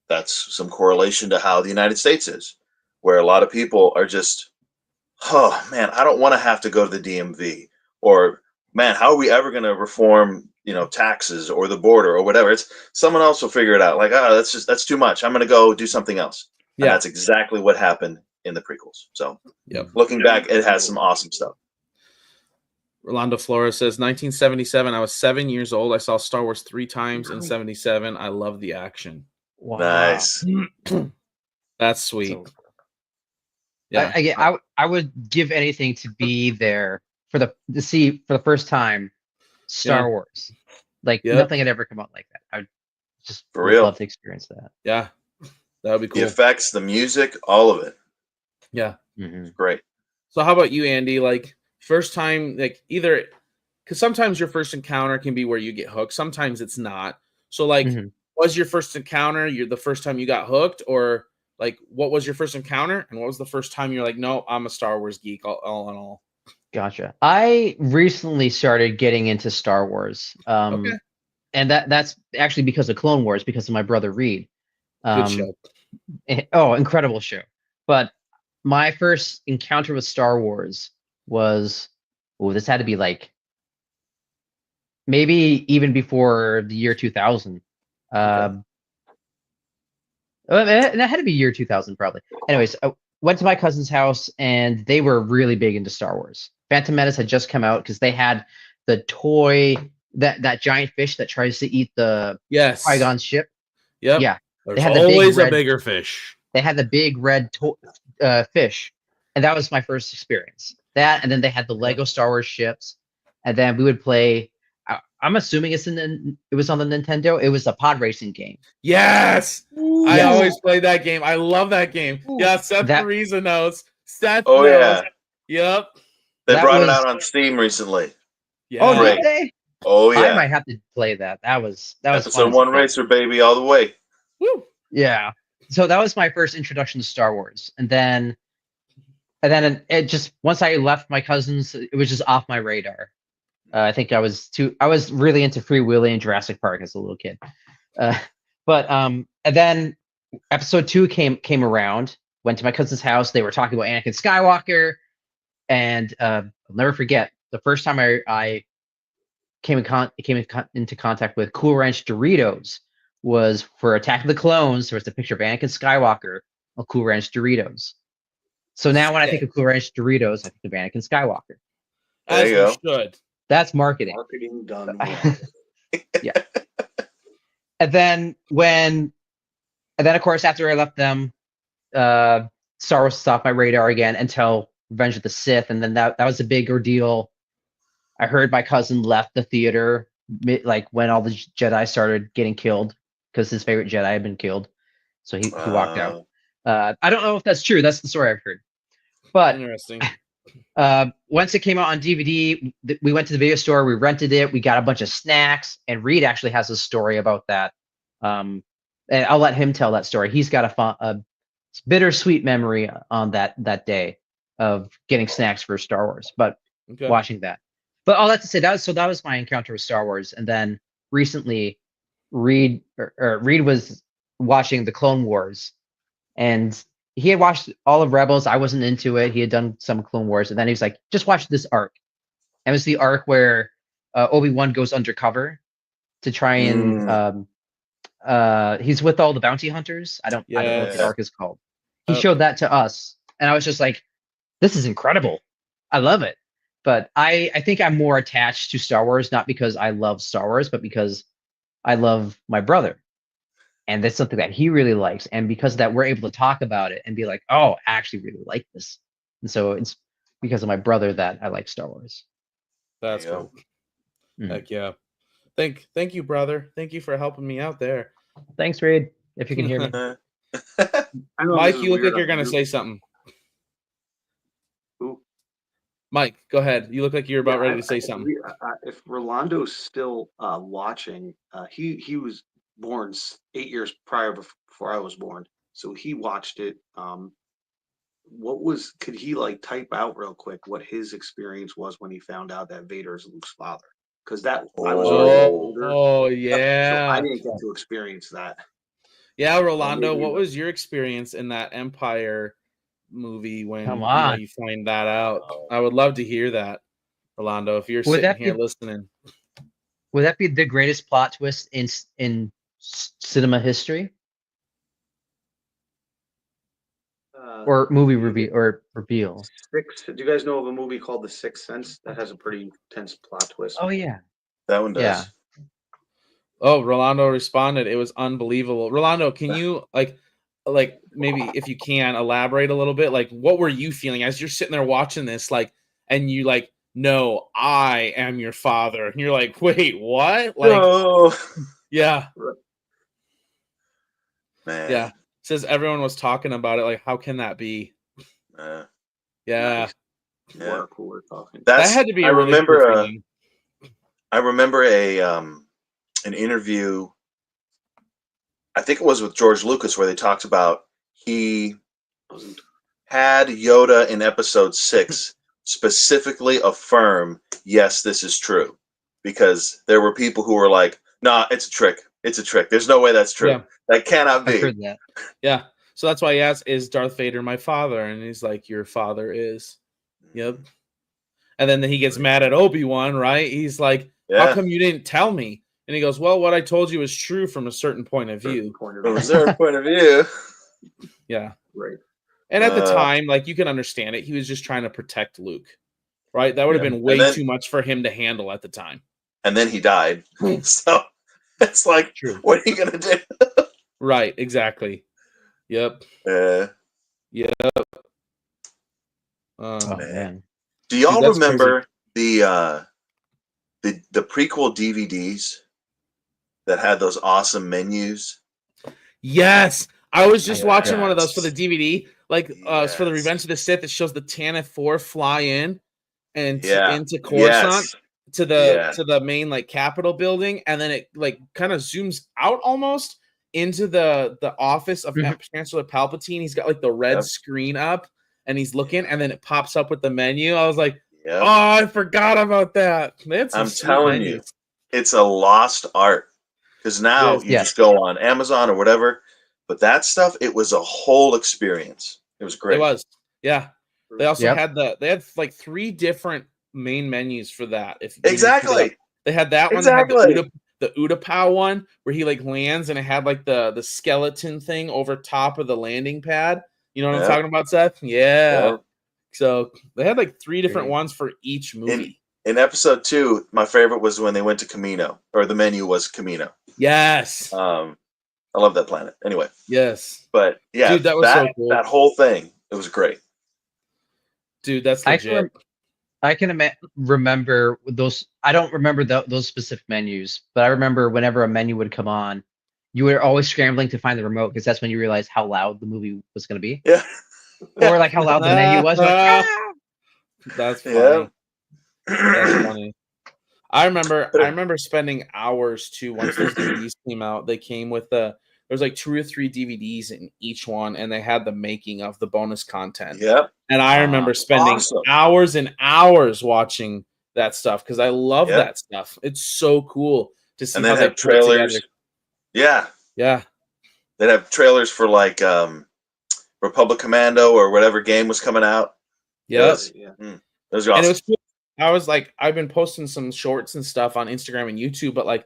that's some correlation to how the United States is, where a lot of people are just, oh man, I don't want to have to go to the DMV, or man, how are we ever going to reform, taxes or the border or whatever? It's someone else will figure it out. Like, that's too much. I'm going to go do something else. Yeah. And that's exactly what happened in the prequels. So looking back, it has some awesome stuff. Rolando Flores says 1977. I was 7 years old. I saw Star Wars 3 times in 77. I love the action. Wow. Nice. That's sweet. So, yeah, I would give anything to be there to see for the first time Star Wars. Like nothing had ever come out like that. I would just love to experience that. Yeah, that would be cool. The effects, the music, all of it. Yeah, great. So how about you, Andy? Like first time, like either because sometimes your first encounter can be where you get hooked. Sometimes it's not. So like, was your first encounter the first time you got hooked, or like what was your first encounter and what was the first time you're like, no, I'm a Star Wars geek all in all? Gotcha. I recently started getting into Star Wars. And that's actually because of Clone Wars, because of my brother Reed. Good show. Oh, incredible show. But my first encounter with Star Wars was, this had to be like maybe even before the year 2000. It had to be year 2000 probably. Anyways, I went to my cousin's house and they were really big into Star Wars. Phantom Menace had just come out because they had the toy, that giant fish that tries to eat the Qui-Gon's ship. Yep. Yeah. There's always a bigger fish. They had the big red fish. And that was my first experience. That, and then they had the Lego Star Wars ships. And then we would play, I'm assuming it was on the Nintendo. It was a pod racing game. Yes. I always played that game. I love that game. Yeah, Seth Teresa knows. Seth knows. Yeah. Yep. They brought it out on Steam recently. Yeah. Oh, did they? Oh yeah. I might have to play that. That was Episode 1 racer, baby, all the way. Woo. Yeah. So that was my first introduction to Star Wars. And then it just, once I left my cousins, it was just off my radar. I think I was really into Free Willy and Jurassic Park as a little kid. And then episode 2 came around, went to my cousin's house. They were talking about Anakin Skywalker. And I'll never forget the first time I came into contact with Cool Ranch Doritos was for Attack of the Clones. There was a picture of Anakin Skywalker on Cool Ranch Doritos. So now when I think of Cool Ranch Doritos, I think of Anakin Skywalker. There you go. Should. That's marketing. Marketing done. Yeah. And then of course after I left them, Star Wars was off my radar again until Revenge of the Sith, and then that was a big ordeal. I heard my cousin left the theater like when all the Jedi started getting killed because his favorite Jedi had been killed, so he walked out. I don't know if that's true. That's the story I've heard. But interesting. Once it came out on DVD, we went to the video store, we rented it, we got a bunch of snacks, and Reed actually has a story about that. And I'll let him tell that story. He's got a bittersweet memory on that day of getting snacks for Star Wars, but watching that. But all that to say, that was my encounter with Star Wars. And then recently, Reed was watching the Clone Wars, and he had watched all of Rebels. I wasn't into it. He had done some Clone Wars, and then he was like, "Just watch this arc." And it was the arc where Obi-Wan goes undercover to try and he's with all the bounty hunters. I don't know what the arc is called. He showed that to us, and I was just like, "This is incredible. I love it." But I think I'm more attached to Star Wars, not because I love Star Wars, but because I love my brother. And that's something that he really likes. And because of that, we're able to talk about it and be like, oh, I actually really like this. And so it's because of my brother that I like Star Wars. That's cool. Heck yeah. Thank you, brother. Thank you for helping me out there. Thanks, Reed. If you can hear me. Mike, you look like you're going to say something. Ooh. Mike, go ahead. You look like you're about ready to say something. If Rolando's still watching, he was born 8 years prior before I was born, so he watched it. Could he like type out real quick what his experience was when he found out that Vader is Luke's father? Because I was already older. Oh yeah, so I didn't get to experience that. Yeah, Rolando, what was your experience in that Empire movie when you find that out? I would love to hear that, Rolando, if you're sitting here listening. Would that be the greatest plot twist in cinema history? Or movie reveal? Do you guys know of a movie called The Sixth Sense that has a pretty intense plot twist? Oh yeah, that one does. Yeah. Oh, Rolando responded. It was unbelievable. Rolando, can you like maybe if you can elaborate a little bit? Like, what were you feeling as you're sitting there watching this? Like, and you like, no, I am your father, and you're like, wait, what? Like, no. Yeah, man. Yeah. Says everyone was talking about it. Like, how can that be? Yeah. Nice. Yeah. We're talking. That had to be a really cool feeling. I remember an interview, I think it was with George Lucas, where they talked about he had Yoda in episode 6 specifically affirm, yes, this is true. Because there were people who were like, nah, it's a trick. It's a trick. There's no way that's true. Yeah. That cannot be. I've heard that. Yeah. So that's why he asked, is Darth Vader my father? And he's like, your father is. Yep. And then he gets mad at Obi-Wan, right? He's like, how come you didn't tell me? And he goes, well, what I told you is true from a certain point of view. From a certain point of view. Yeah. Right. And at the time, like, you can understand it. He was just trying to protect Luke, right? That would have been way too much for him to handle at the time. And then he died. So it's like, what are you going to do? Right. Exactly. Yep. Yep. Oh, man. Do y'all remember the prequel DVDs that had those awesome menus? Yes. I was just watching one of those for the DVD, like for the Revenge of the Sith. It shows the Tanith 4 fly in and into Coruscant to the main like Capitol building, and then it like kind of zooms out almost into the office of Chancellor Palpatine. He's got like the red screen up, and he's looking, and then it pops up with the menu. I was like, oh, I forgot about that. I'm telling you, it's a lost art because now you just go on Amazon or whatever. But that stuff, it was a whole experience. It was great. It was, yeah. They also had they had like 3 different main menus for that. Exactly. They had that one. They had the Utapau one where he like lands and it had like the skeleton thing over top of the landing pad. You know what I'm talking about, Seth? Yeah. So they had like 3 different ones for each movie. In episode 2, my favorite was when they went to Camino, or the menu was Camino. Yes. I love that planet. Anyway. Yes. But yeah, dude, that was so cool. That whole thing, it was great. Dude, that's legit. I can remember those. I don't remember those specific menus, but I remember whenever a menu would come on, you were always scrambling to find the remote because that's when you realized how loud the movie was going to be. Yeah. Or like how loud the menu was. Like, That's funny. That's funny. I remember spending hours too. Once those DVDs came out, they came with there was like 2 or 3 DVDs in each one, and they had the making of the bonus content. Yep. And I remember spending hours and hours watching that stuff because I love that stuff. It's so cool to see how they have trailers. Yeah. Yeah. They'd have trailers for like Republic Commando or whatever game was coming out. Yes. Yeah. It was awesome. And it was cool. I was like, I've been posting some shorts and stuff on Instagram and YouTube, but like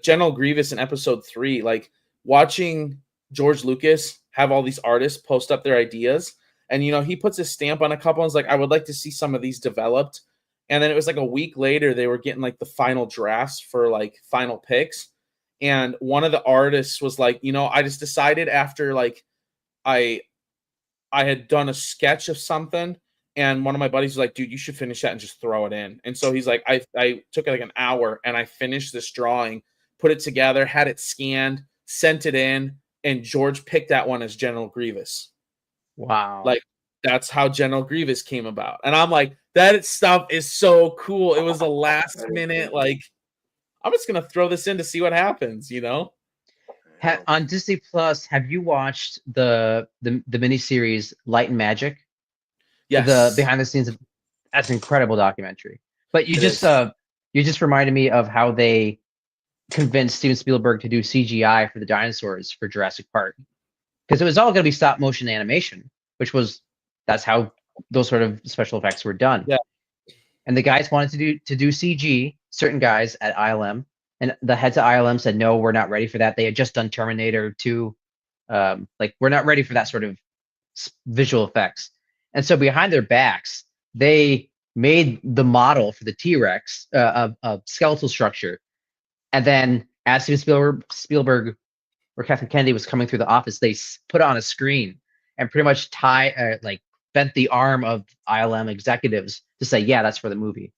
General Grievous in episode 3, like watching George Lucas have all these artists post up their ideas, and he puts his stamp on a couple and is like, I would like to see some of these developed. And then it was like a week later, they were getting like the final drafts for like final picks. And one of the artists was like, I just decided after like I had done a sketch of something, and one of my buddies was like, dude, you should finish that and just throw it in. And so he's like, I took like an hour and I finished this drawing, put it together, had it scanned, sent it in, and George picked that one as General Grievous. Wow. Like, that's how General Grievous came about. And I'm like, that stuff is so cool. It was a last minute, like, I'm just going to throw this in to see what happens, On Disney Plus, have you watched the miniseries Light and Magic? Yes. The behind the scenes. That's an incredible documentary. But you just reminded me of how they convinced Steven Spielberg to do CGI for the dinosaurs for Jurassic Park, because it was all going to be stop motion animation, that's how those sort of special effects were done. Yeah. And the guys wanted to do CG, certain guys at ILM, and the heads at ILM said, no, we're not ready for that. They had just done Terminator 2. We're not ready for that sort of visual effects. And so behind their backs, they made the model for the T-Rex, a skeletal structure. And then as Steven Spielberg or Kathleen Kennedy was coming through the office, they put on a screen and pretty much bent the arm of ILM executives to say, yeah, that's for the movie.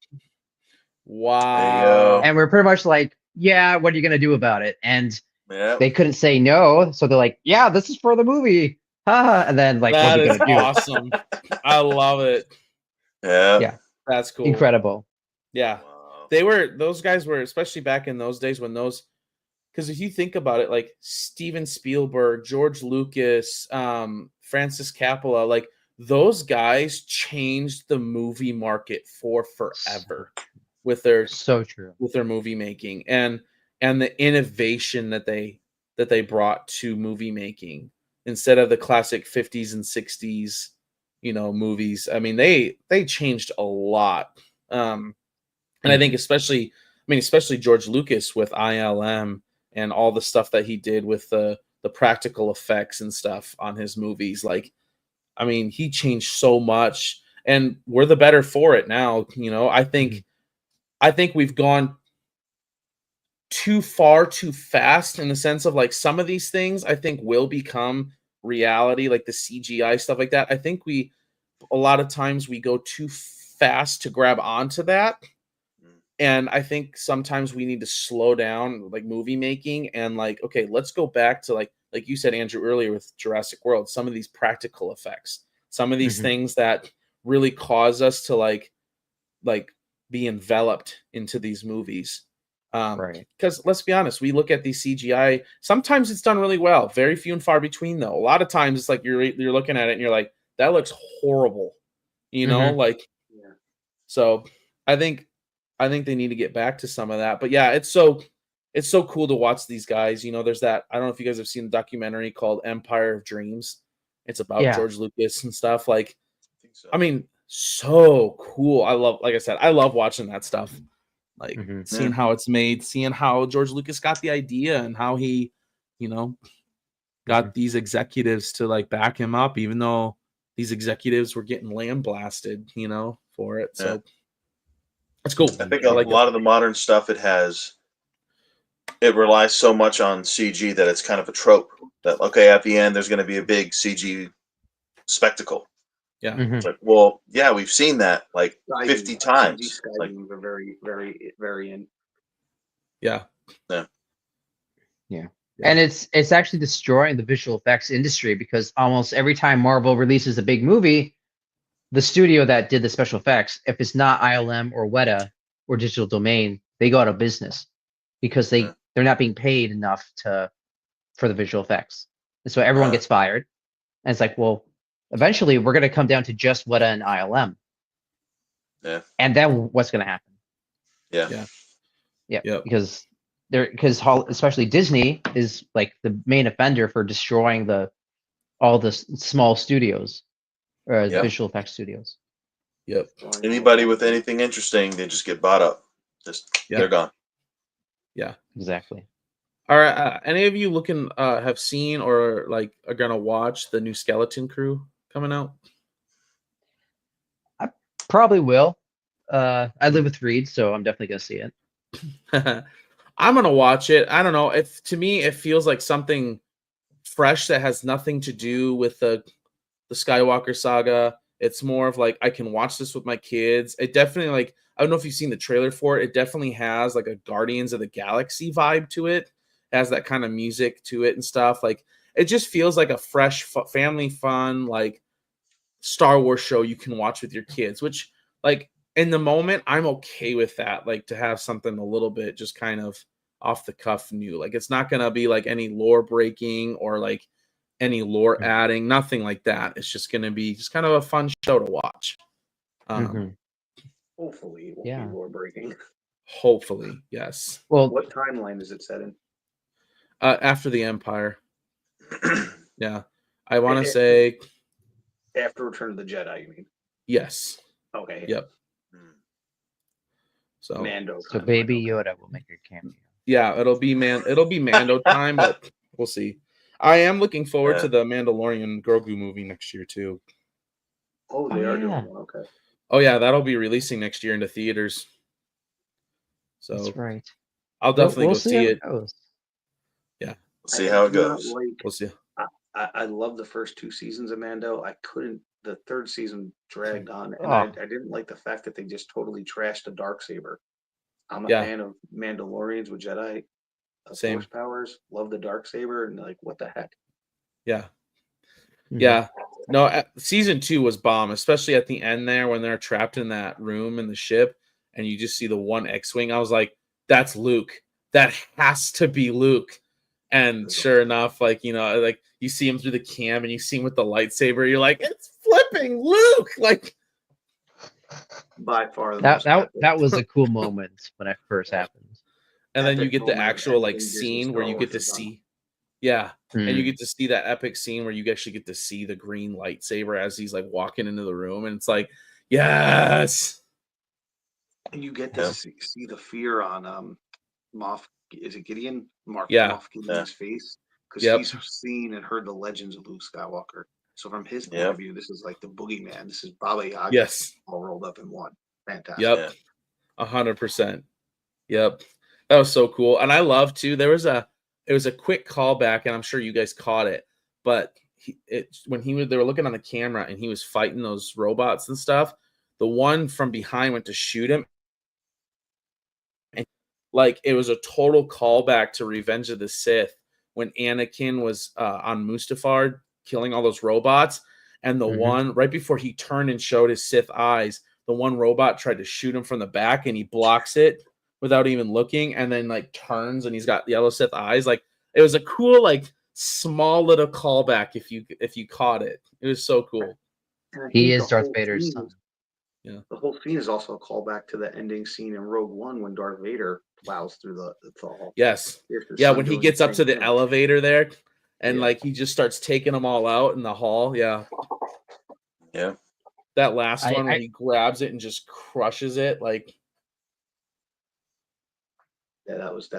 Wow. And we're pretty much like, yeah, what are you going to do about it? And they couldn't say no. So they're like, yeah, this is for the movie. And then like, that what are you going to do? Awesome. I love it. Yeah. That's cool. Incredible. Yeah. Wow. Those guys were, especially back in those days when because if you think about it, like Steven Spielberg, George Lucas, Francis Coppola, like those guys changed the movie market for forever with their movie making and the innovation that they brought to movie making instead of the classic 50s and 60s, movies. I mean, they changed a lot. And I think especially George Lucas with ILM and all the stuff that he did with the practical effects and stuff on his movies. Like, I mean, he changed so much, and we're the better for it now. I think we've gone too far too fast in the sense of like some of these things I think will become reality, like the CGI stuff like that. I think a lot of times we go too fast to grab onto that. And I think sometimes we need to slow down like movie making and like, okay, let's go back to like you said, Andrew, earlier with Jurassic World, some of these practical effects, some of these things that really cause us to like be enveloped into these movies. Right. Because let's be honest, we look at these CGI, sometimes it's done really well, very few and far between though. A lot of times it's like you're looking at it and you're like, that looks horrible, so I think they need to get back to some of that. But yeah, it's so cool to watch these guys. There's that, I don't know if you guys have seen the documentary called Empire of Dreams. It's about George Lucas and stuff. Like, I think so. I mean, so cool. Like I said, I love watching that stuff. Like seeing how it's made, seeing how George Lucas got the idea and how he, got these executives to like back him up, even though these executives were getting lambasted, for it. So that's cool. I think a lot of the modern stuff it relies so much on CG that it's kind of a trope that, okay, at the end, there's going to be a big CG spectacle. Yeah. It's like, well, yeah, we've seen that like 50 times. Like, are very, very, very in. Yeah. And it's actually destroying the visual effects industry, because almost every time Marvel releases a big movie, the studio that did the special effects, if it's not ILM or Weta or Digital Domain, they go out of business because they're not being paid enough for the visual effects. And so everyone gets fired. And it's like, well, eventually we're going to come down to just Weta and ILM. Yeah. And then what's going to happen? Yeah. Because especially Disney is like the main offender for destroying all the small studios or visual effects studios. Yep. Anybody with anything interesting, they just get bought up. They're gone. Yeah, exactly. All right. Any of you have seen or like are gonna watch the new Skeleton Crew coming out? I probably will. I live with Reed, so I'm definitely gonna see it. I'm gonna watch it. I don't know. If to me it feels like something fresh that has nothing to do with the Skywalker saga. It's more of like I can watch this with my kids. It definitely like I don't know if you've seen the trailer for it. It definitely has like a Guardians of the Galaxy vibe to it. It has that kind of music to it and stuff. Like it just feels like a fresh family fun like Star Wars show you can watch with your kids, which like in the moment I'm okay with that. Like to have something a little bit just kind of off the cuff new. Like it's not gonna be like any lore breaking or like any lore adding, nothing like that. It's just gonna be just kind of a fun show to watch. Hopefully it won't be lore breaking. Hopefully, yes. Well, what timeline is it set in? After the Empire. Yeah. I want to say after Return of the Jedi, you mean? Yes. Okay. Yep. So Mando. So Baby Yoda will make a cameo. Yeah, it'll be Mando time, but we'll see. I am looking forward to the Mandalorian Grogu movie next year too. Oh, they are doing one. Okay. Oh yeah, that'll be releasing next year into theaters. So that's right. I'll definitely we'll go see it. Yeah, we'll see how it goes. We'll see. I love the first 2 seasons of Mando. I couldn't. The third season dragged on, and I didn't like the fact that they just totally trashed the Darksaber. I'm a fan of Mandalorians with Jedi force powers. Love the Darksaber, and like, what the heck? Yeah. Yeah. No, season 2 was bomb, especially at the end there when they're trapped in that room in the ship and you just see the one X-Wing. I was like, that's Luke. That has to be Luke. And sure enough, like, you know, like you see him through the cam and you see him with the lightsaber. You're like, it's flipping Luke. Like, by far that was a cool moment when it first happened. And then you get the actual like scene where you get to see. Yeah. And you get to see that epic scene where you actually get to see the green lightsaber as he's like walking into the room. And it's like, yes. And you get to see the fear on Moff. Is it Gideon? Moff Gideon's face. Because he's seen and heard the legends of Luke Skywalker. So from his point of view, this is like the boogeyman. This is Baba Yaga all rolled up in one. Fantastic. Yep. 100%. Yep. That was so cool. And I love too, it was a quick callback, and I'm sure you guys caught it, but they were looking on the camera and he was fighting those robots and stuff, the one from behind went to shoot him. And like it was a total callback to Revenge of the Sith when Anakin was on Mustafar killing all those robots. And the one right before he turned and showed his Sith eyes, the one robot tried to shoot him from the back and he blocks it without even looking, and then like turns and he's got yellow Sith eyes. Like it was a cool, like small little callback if you caught it. It was so cool. He is Darth Vader's son. Yeah. The whole scene is also a callback to the ending scene in Rogue One when Darth Vader plows through the hall. Yes. Yeah, when he gets up to the elevator there and like he just starts taking them all out in the hall. Yeah. Yeah. That last one when he grabs it and just crushes it, like yeah, that was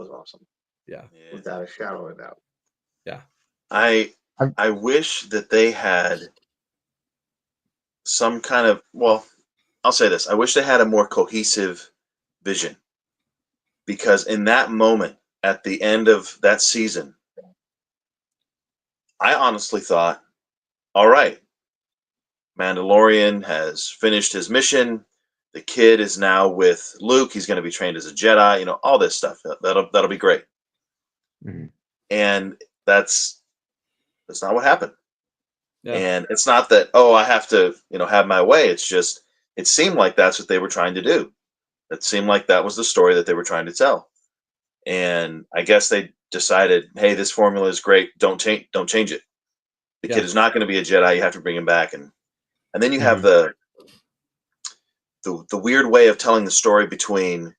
awesome. Yeah. Without a shadow of a doubt. Yeah. I wish that they had some kind of, well, I'll say this. I wish they had a more cohesive vision. Because in that moment, at the end of that season, I honestly thought, all right, Mandalorian has finished his mission. The kid is now with Luke. He's going to be trained as a Jedi. You know, all this stuff. That'll be great. And that's not what happened. Yeah. And it's not that, I have to, have my way. It's just, it seemed like that's what they were trying to do. It seemed like that was the story that they were trying to tell. And I guess they decided, hey, this formula is great. Don't change it. The kid is not going to be a Jedi. You have to bring him back. And then you have the weird way of telling the story between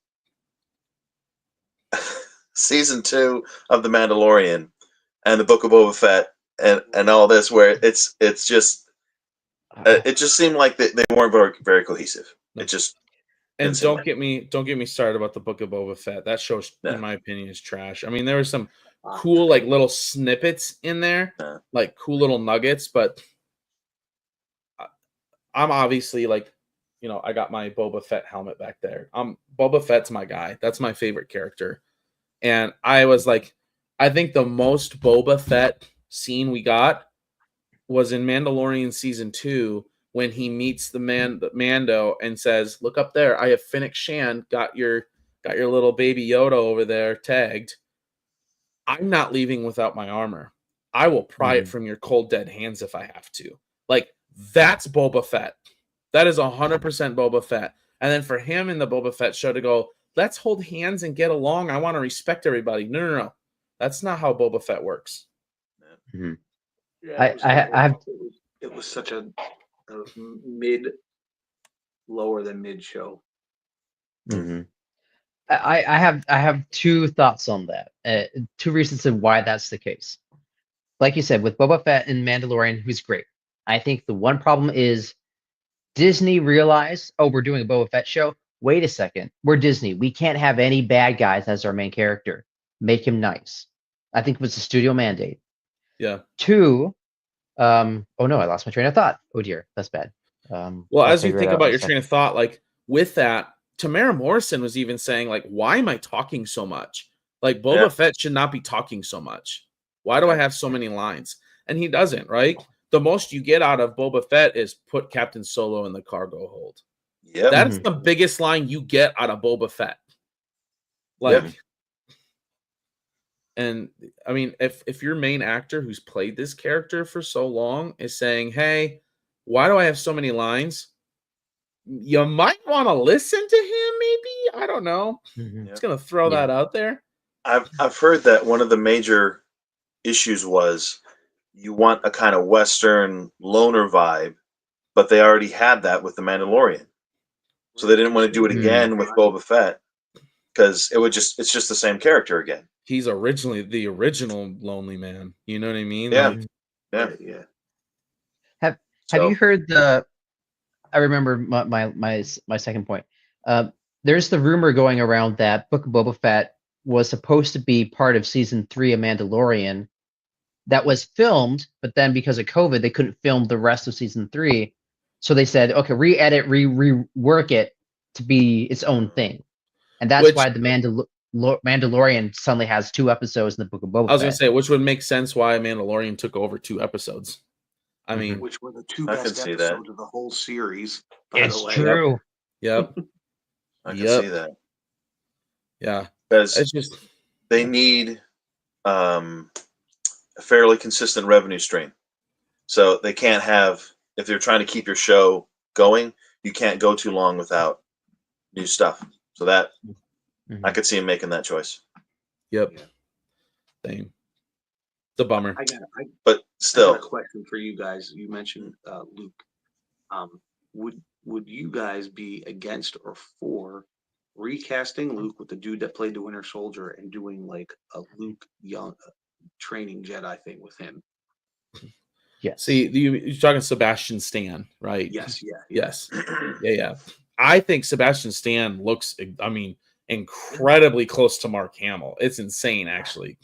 season 2 of The Mandalorian and the Book of Boba Fett and all this, where it's just it just seemed like they weren't very, very cohesive. It just don't get me started about the Book of Boba Fett. That show, in my opinion, is trash. I mean, there were some cool like little snippets in there, like cool little nuggets, but I'm obviously like, I got my Boba Fett helmet back there. Boba Fett's my guy. That's my favorite character And I was like, I think the most Boba Fett scene we got was in Mandalorian season 2 when he meets the Mando and says, "Look up there, I have Fennec Shan got your little baby Yoda over there tagged. I'm not leaving without my armor. I will pry it from your cold dead hands if I have to." Like, that's Boba Fett. That is 100% Boba Fett. And then for him in the Boba Fett show to go, let's hold hands and get along. I want to respect everybody. No. That's not how Boba Fett works. Mm-hmm. Yeah, it was such a lower than mid show. Mm-hmm. I have two thoughts on that. Two reasons of why that's the case. Like you said, with Boba Fett and Mandalorian, who's great. I think the one problem is Disney realized, oh, we're doing a Boba Fett show. Wait a second, we're Disney. We can't have any bad guys as our main character. Make him nice. I think it was the studio mandate. Yeah. Two, oh no, I lost my train of thought. Oh dear, that's bad. Well, as you think about your train of thought, like with that, Tamara Morrison was even saying, like, why am I talking so much? Like, Boba Fett should not be talking so much. Why do I have so many lines? And he doesn't, right? The most you get out of Boba Fett is put Captain Solo in the cargo hold. Yeah, that's the biggest line you get out of Boba Fett. Like, and I mean, if your main actor who's played this character for so long is saying, "Hey, why do I have so many lines?" You might want to listen to him. Maybe, I don't know. It's gonna throw that out there. I've heard that one of the major issues was you want a kind of Western loner vibe, but they already had that with the Mandalorian, so they didn't want to do it again with Boba Fett because it's just the same character again. He's originally the original lonely man. You know what I mean? Yeah, like, yeah. Have you heard the? I remember my second point. There's the rumor going around that Book of Boba Fett was supposed to be part of season 3 of Mandalorian that was filmed, but then because of COVID, they couldn't film the rest of season 3. So they said, okay, re-edit, rework it to be its own thing. And that's why the Mandalorian suddenly has 2 episodes in the Book of Boba Fett. I was going to say, which would make sense why Mandalorian took over 2 episodes. I mean, which were the 2 best episodes of the whole series. It's true. Yep. I can see that. Yeah. Because it's just they need a fairly consistent revenue stream. So they can't have, if they're trying to keep your show going, you can't go too long without new stuff. So that I could see him making that choice. Yep. Same. The bummer. But still, I got a question for you guys. You mentioned Luke. Would you guys be against or for recasting Luke with the dude that played the Winter Soldier and doing like a Luke young training Jedi thing with him? Yes. See, you're talking Sebastian Stan, right? Yes. Yes. Yeah. I think Sebastian Stan looks, I mean, incredibly close to Mark Hamill. It's insane, actually.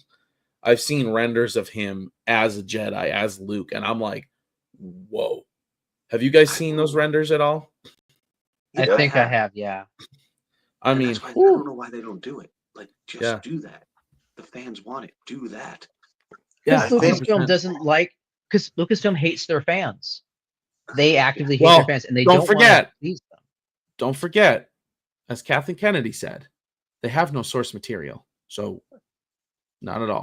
I've seen renders of him as a Jedi, as Luke, and I'm like, whoa. Have you guys seen those renders at all? I think I have, yeah. I mean, I don't know why they don't do it. Like, just do that. The fans want it. Do that. Because Lucasfilm doesn't because Lucasfilm hates their fans. They actively hate their fans, and they don't forget. Don't forget, as Kathleen Kennedy said, they have no source material. So, not at all.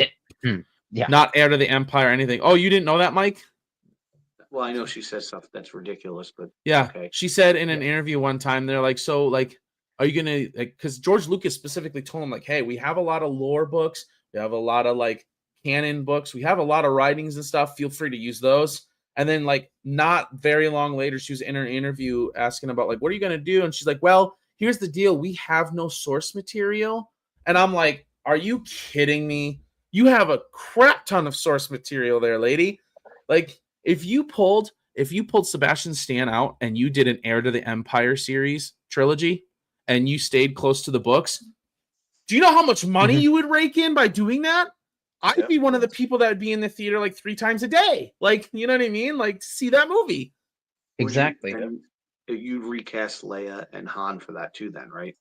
Not Heir to the Empire or anything. Oh, you didn't know that, Mike? Well, I know she says stuff that's ridiculous, but she said in an interview one time, they're like, so, like, are you gonna, like, because George Lucas specifically told him, like, hey, we have a lot of lore books, we have a lot of like canon books, we have a lot of writings and stuff. Feel free to use those. And then, like, not very long later, she was in her interview asking about, like, what are you gonna do? And she's like, well, here's the deal: we have no source material. And I'm like, are you kidding me? You have a crap ton of source material there, lady. Like, if you pulled Sebastian Stan out and you did an Heir to the Empire series trilogy and you stayed close to the books, do you know how much money you would rake in by doing that? I'd be one of the people that would be in the theater like 3 times a day. Like, you know what I mean? Like, to see that movie. Exactly. You'd recast Leia and Han for that too then, right?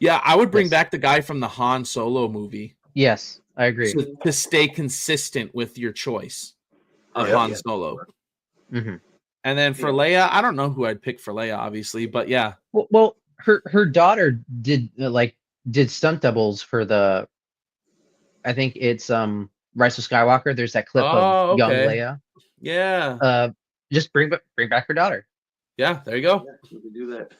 Yeah, I would bring back the guy from the Han Solo movie. Yes, I agree. to stay consistent with your choice of Han Solo. Mm-hmm. And then for Leia, I don't know who I'd pick for Leia, obviously, but yeah. Well, her daughter did stunt doubles for the, I think it's Rise of Skywalker. There's that clip of young Leia. Yeah. Just bring back her daughter. Yeah, there you go. Yeah, we could do that.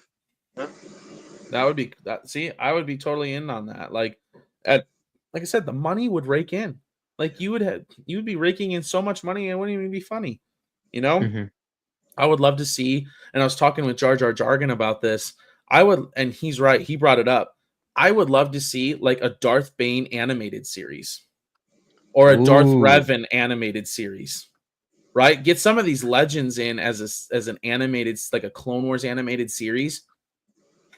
That would be that. See, I would be totally in on that. Like I said, the money would rake in. Like you would be raking in so much money, it wouldn't even be funny. You know? Mm-hmm. I would love to see, and I was talking with Jar Jar Jargon about this. I would, and he's right, he brought it up. I would love to see like a Darth Bane animated series or a Darth Revan animated series. Right? Get some of these legends in as an animated, like a Clone Wars animated series.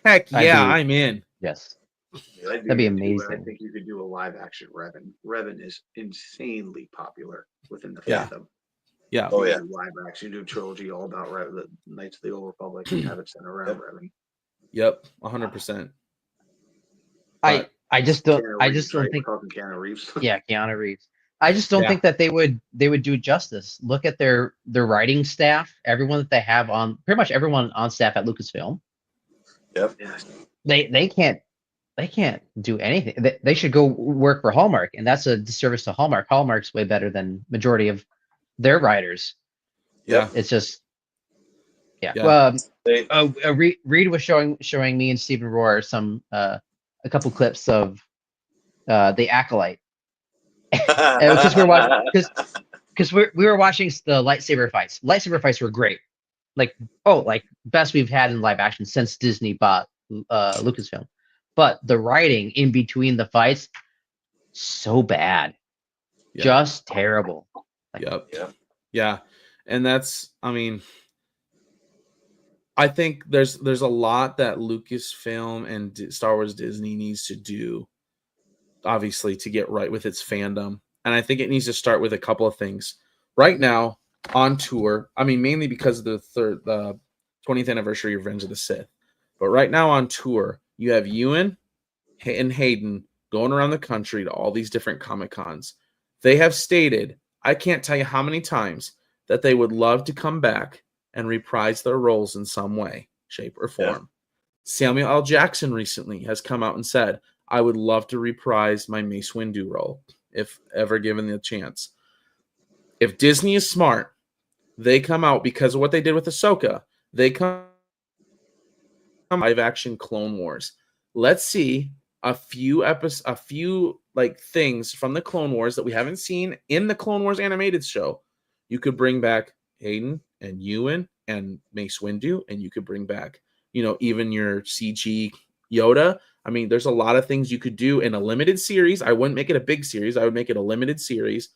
Heck yeah, I'm in. Yes. That'd be amazing. I think you could do a live action Revan. Revan is insanely popular within the Yeah. fandom. Yeah. Oh yeah. Live action, do a trilogy all about Revan, the Knights of the Old Republic, and have it centered around Revan. Yep, 100%. I just don't think Keanu Reeves. Yeah, Keanu Reeves. I just don't think that they would do justice. Look at their writing staff, everyone that they have on, pretty much everyone on staff at Lucasfilm. Yep. They can't do anything. They should go work for Hallmark, and that's a disservice to Hallmark. Hallmark's way better than majority of their writers. Yeah. It's just Reed was showing me and Stephen Rohr some a couple clips of The Acolyte. Because we were watching the lightsaber fights. Lightsaber fights were great. Like best we've had in live action since Disney bought Lucasfilm. But the writing in between the fights, so bad. Yeah. Just terrible. Yeah. And that's, I mean, I think there's a lot that Lucasfilm and Star Wars Disney needs to do, obviously, to get right with its fandom. And I think it needs to start with a couple of things. Right now, on tour, I mean, mainly because of the 20th anniversary of Revenge of the Sith. But right now on tour, you have Ewan and Hayden going around the country to all these different Comic-Cons. They have stated, I can't tell you how many times, that they would love to come back and reprise their roles in some way, shape, or form. Yeah. Samuel L. Jackson recently has come out and said, I would love to reprise my Mace Windu role, if ever given the chance. If Disney is smart, they come out, because of what they did with Ahsoka, they come live-action Clone Wars. Let's see a few things from the Clone Wars that we haven't seen in the Clone Wars animated show. You could bring back Hayden and Ewan and Mace Windu, and you could bring back, even your CG Yoda. I mean, there's a lot of things you could do in a limited series. I wouldn't make it a big series. I would make it a limited series.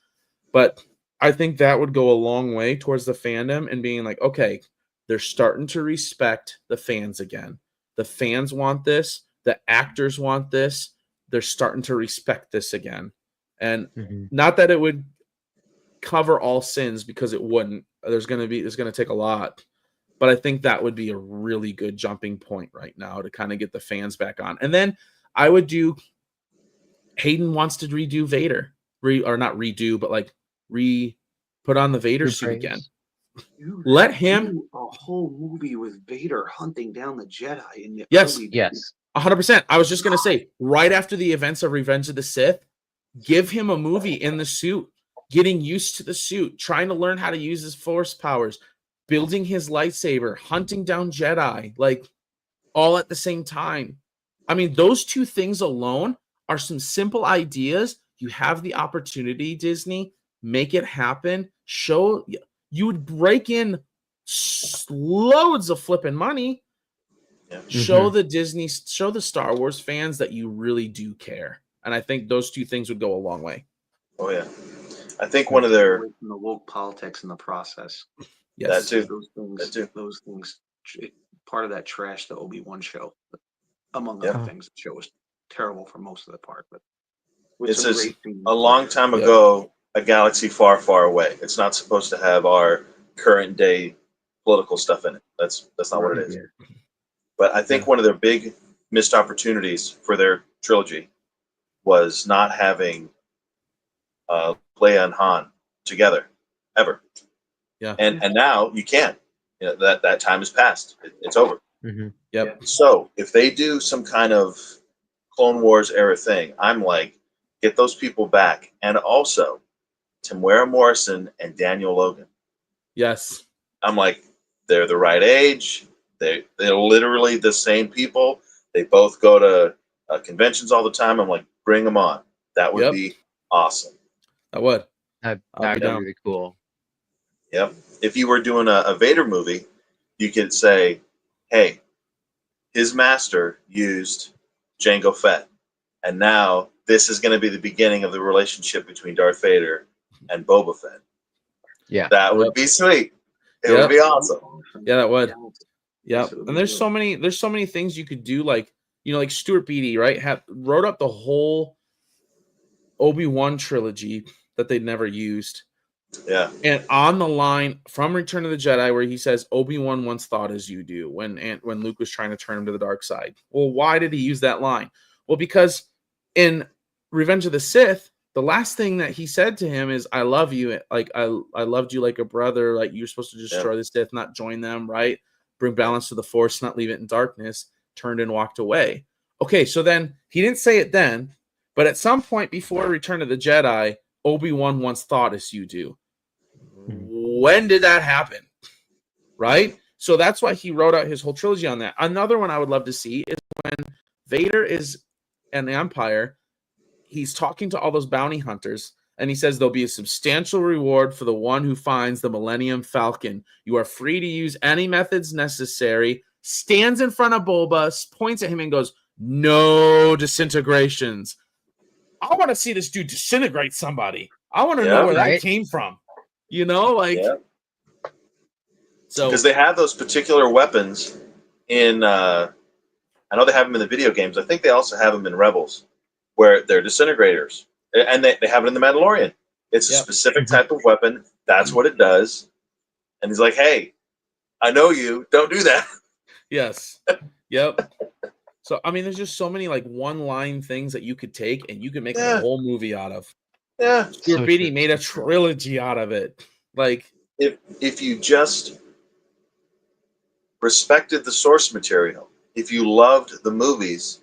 But I think that would go a long way towards the fandom and being like, okay, they're starting to respect the fans again. The fans want this. The actors want this. They're starting to respect this again. And not that it would cover all sins, because it wouldn't. It's going to take a lot. But I think that would be a really good jumping point right now to kind of get the fans back on. And then I would do, Hayden wants to redo Vader. Or not redo, but put on the Vader suit again. Let him do a whole movie with Vader hunting down the Jedi in the early days. 100%. I was just going to say, right after the events of Revenge of the Sith, give him a movie in the suit, getting used to the suit, trying to learn how to use his force powers, building his lightsaber, hunting down Jedi, all at the same time. I mean, those two things alone are some simple ideas. You have the opportunity, Disney, make it happen. You would break in loads of flipping money. Yeah. Show the Star Wars fans that you really do care. And I think those two things would go a long way. Oh, yeah. I think one of their... the woke politics in the process. Yes. That too. Those things, part of that trash, the Obi-Wan show, among other things. The show was terrible for most of the part. But it says a long time ago, a galaxy far, far away. It's not supposed to have our current day political stuff in it. That's not what it is. But I think one of their big missed opportunities for their trilogy was not having Leia and Han together ever. Yeah. And now you can. You know, that time has passed. It's over. Mm-hmm. Yep. So if they do some kind of Clone Wars era thing, I'm like, get those people back. And also Temuera Morrison and Daniel Logan. Yes. I'm like, they're the right age. They're literally the same people. They both go to conventions all the time. I'm like, bring them on. That would be awesome. That would. That'd I'll be be down. really cool. Yep. If you were doing a Vader movie, you could say, hey, his master used Jango Fett. And now this is going to be the beginning of the relationship between Darth Vader and Boba Fett. Yeah. That would be sweet. It would be awesome. Yeah, that would. Yeah. Yes, And there's so many things you could do, like, you know, like Stuart Beattie, right? Wrote up the whole Obi-Wan trilogy that they'd never used. Yeah. And on the line from Return of the Jedi, where he says Obi-Wan once thought as you do when Luke was trying to turn him to the dark side. Well, why did he use that line? Well, because in Revenge of the Sith, the last thing that he said to him is, I love you. Like, I loved you like a brother. Like, you're supposed to destroy the Sith, not join them, right? Bring balance to the Force, not leave it in darkness. Turned and walked away. Okay, so then he didn't say it then, but at some point before Return of the Jedi, Obi-Wan once thought as you do. When did that happen? Right? So that's why he wrote out his whole trilogy on that. Another one I would love to see is when Vader is in the Empire, he's talking to all those bounty hunters, and he says there'll be a substantial reward for the one who finds the Millennium Falcon. You are free to use any methods necessary. Stands in front of Boba, points at him, and goes, no disintegrations. I want to see this dude disintegrate somebody. I want to know where that came from. You know, like, so because they have those particular weapons in. I know they have them in the video games. I think they also have them in Rebels, where they're disintegrators, and they have it in the Mandalorian. It's a specific type of weapon. That's what it does. And he's like, "Hey, I know you. Don't do that." Yes. Yep. So I mean, there's just so many like one-line things that you could take and you could make a whole movie out of. Yeah. Stuart Beattie made a trilogy out of it. Like, if you just respected the source material, if you loved the movies,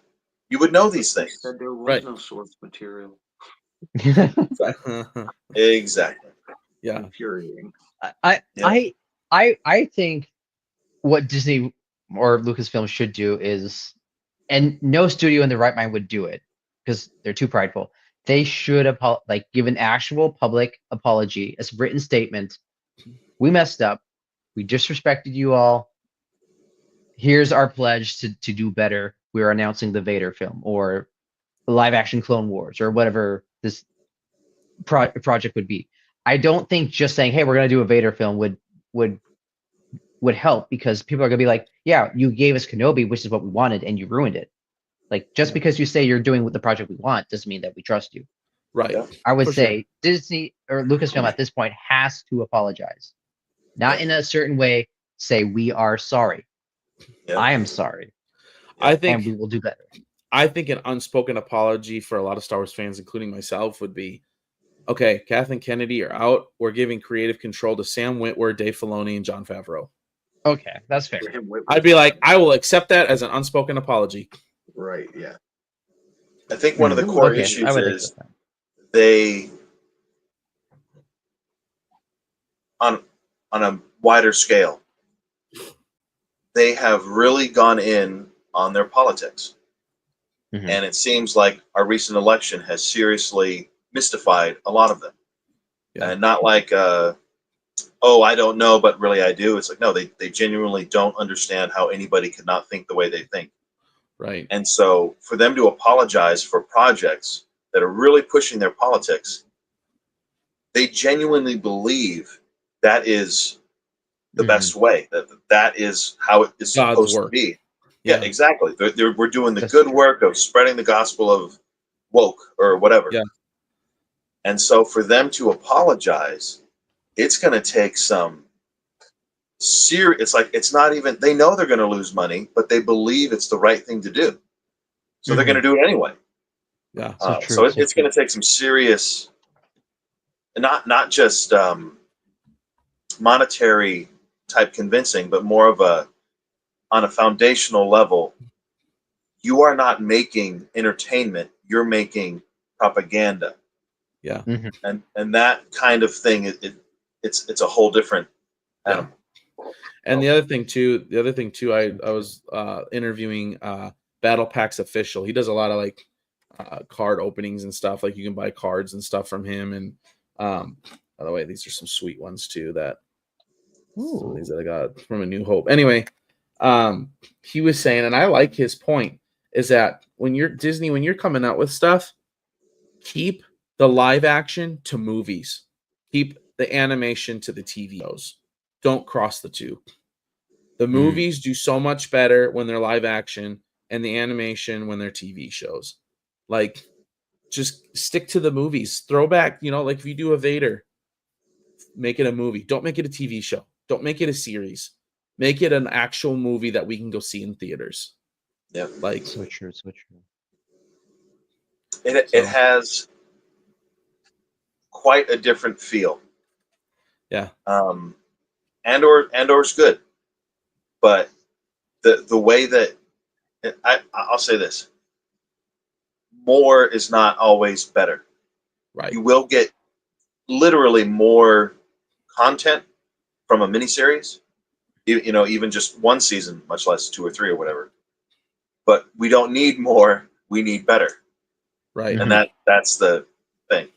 you would know these things. Said there was no source material. Exactly. Yeah. Infuriating. I think what Disney or Lucasfilm should do is, and no studio in their right mind would do it because they're too prideful. They should give an actual public apology, a written statement. We messed up. We disrespected you all. Here's our pledge to do better. We're announcing the Vader film or the live action Clone Wars or whatever this project would be. I don't think just saying, hey, we're going to do a Vader film would help, because people are going to be like, yeah, you gave us Kenobi, which is what we wanted, and you ruined it. Like, just because you say you're doing what the project we want doesn't mean that we trust you. Right. I would say Disney or Lucasfilm at this point has to apologize. Not in a certain way, say, we are sorry. I am sorry. I think, and we will do better. I think an unspoken apology for a lot of Star Wars fans, including myself, would be, okay, Kathleen Kennedy are out. We're giving creative control to Sam Witwer, Dave Filoni, and Jon Favreau. Okay, that's fair. I'd be like, I will accept that as an unspoken apology. Right, yeah. I think one of the core issues is they, on a wider scale, they have really gone in on their politics. Mm-hmm. And it seems like our recent election has seriously mystified a lot of them. Yeah. And not like, oh, I don't know, but really I do. It's like, no, they genuinely don't understand how anybody could not think the way they think. Right. And so for them to apologize for projects that are really pushing their politics, they genuinely believe that is the best way, that is how it is supposed to be. Yeah, exactly. We're doing the good work of spreading the gospel of woke or whatever. Yeah. And so for them to apologize, it's going to take some serious, it's like, it's not even, they know they're going to lose money, but they believe it's the right thing to do. So they're going to do it anyway. Yeah. So it's going to take some serious, not just monetary type convincing, but more of on a foundational level. You are not making entertainment; you're making propaganda. Yeah. And that kind of thing, it's a whole different animal. And the other thing too, I was interviewing Battle Pack's official. He does a lot of like card openings and stuff. Like you can buy cards and stuff from him. And by the way, these are some sweet ones too. Some of these that I got from A New Hope. Anyway, he was saying, and I like his point, is that when you're Disney, when you're coming out with stuff, keep the live action to movies, keep the animation to the TV shows. Don't cross the two. The movies do so much better when they're live action, and the animation when they're TV shows. Like, just stick to the movies. Throw back, like if you do a Vader, make it a movie. Don't make it a TV show. Don't make it a series. Make it an actual movie that we can go see in theaters. Yeah, like so true. It has quite a different feel. Yeah. Andor's good, but the way that I'll say this: more is not always better. Right. You will get literally more content from a miniseries, even just one season, much less 2 or 3 or whatever. But we don't need more; we need better. Right. And that's the thing.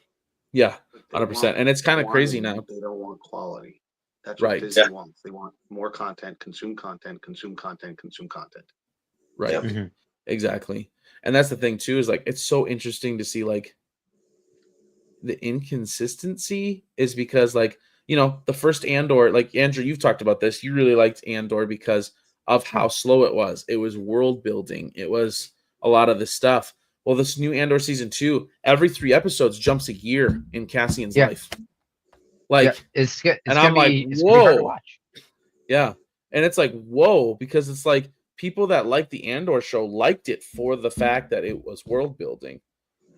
Yeah, 100%. And it's kind of crazy now. They don't want quality. That's right. what Disney wants. They want more content, consume content, consume content, consume content. Right. Yep. Exactly. And that's the thing too, is like it's so interesting to see like the inconsistency is because like, the first Andor, like Andrew, you've talked about this. You really liked Andor because of how slow it was. It was world building. It was a lot of this stuff. Well, this new Andor season 2, every 3 episodes jumps a year in Cassian's life. Like, it's good. And I'm like, whoa. Hard to watch. Yeah. And it's like, whoa, because it's like people that like the Andor show liked it for the fact that it was world building,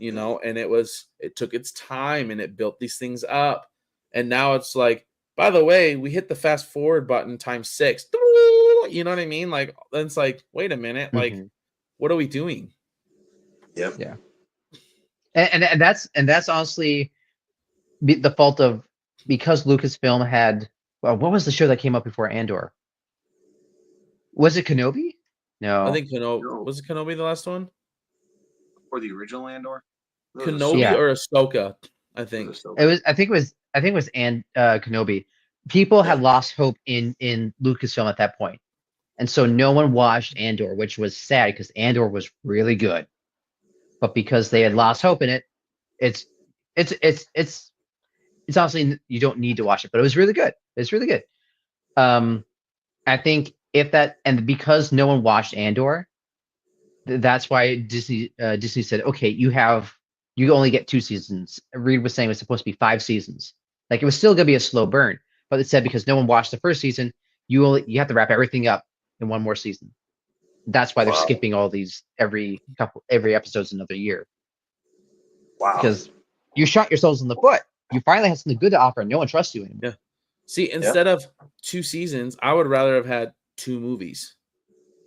and it took its time and it built these things up. And now it's like, by the way, we hit the fast forward button times 6. You know what I mean? Like, then it's like, wait a minute, like, what are we doing? Yep. Yeah. And that's honestly the fault of, because Lucasfilm had, what was the show that came up before Andor? Was it Kenobi? No. I think Kenobi. Was it Kenobi the last one? Or the original Andor? Kenobi or Ahsoka, I think. I think it was Kenobi. People had lost hope in Lucasfilm at that point. And so no one watched Andor, which was sad because Andor was really good. But because they had lost hope in it, it's honestly, you don't need to watch it, but it was really good. It's really good. I think and because no one watched Andor, that's why Disney said, okay, you only get 2 seasons. Reed was saying it was supposed to be 5 seasons. Like, it was still gonna be a slow burn, but it said because no one watched the first season, you have to wrap everything up in 1 more season. That's why they're skipping all these every episode's another year. Wow. Because you shot yourselves in the foot. You finally had something good to offer, and no one trusts you anymore. Yeah. See, instead of 2 seasons, I would rather have had 2 movies.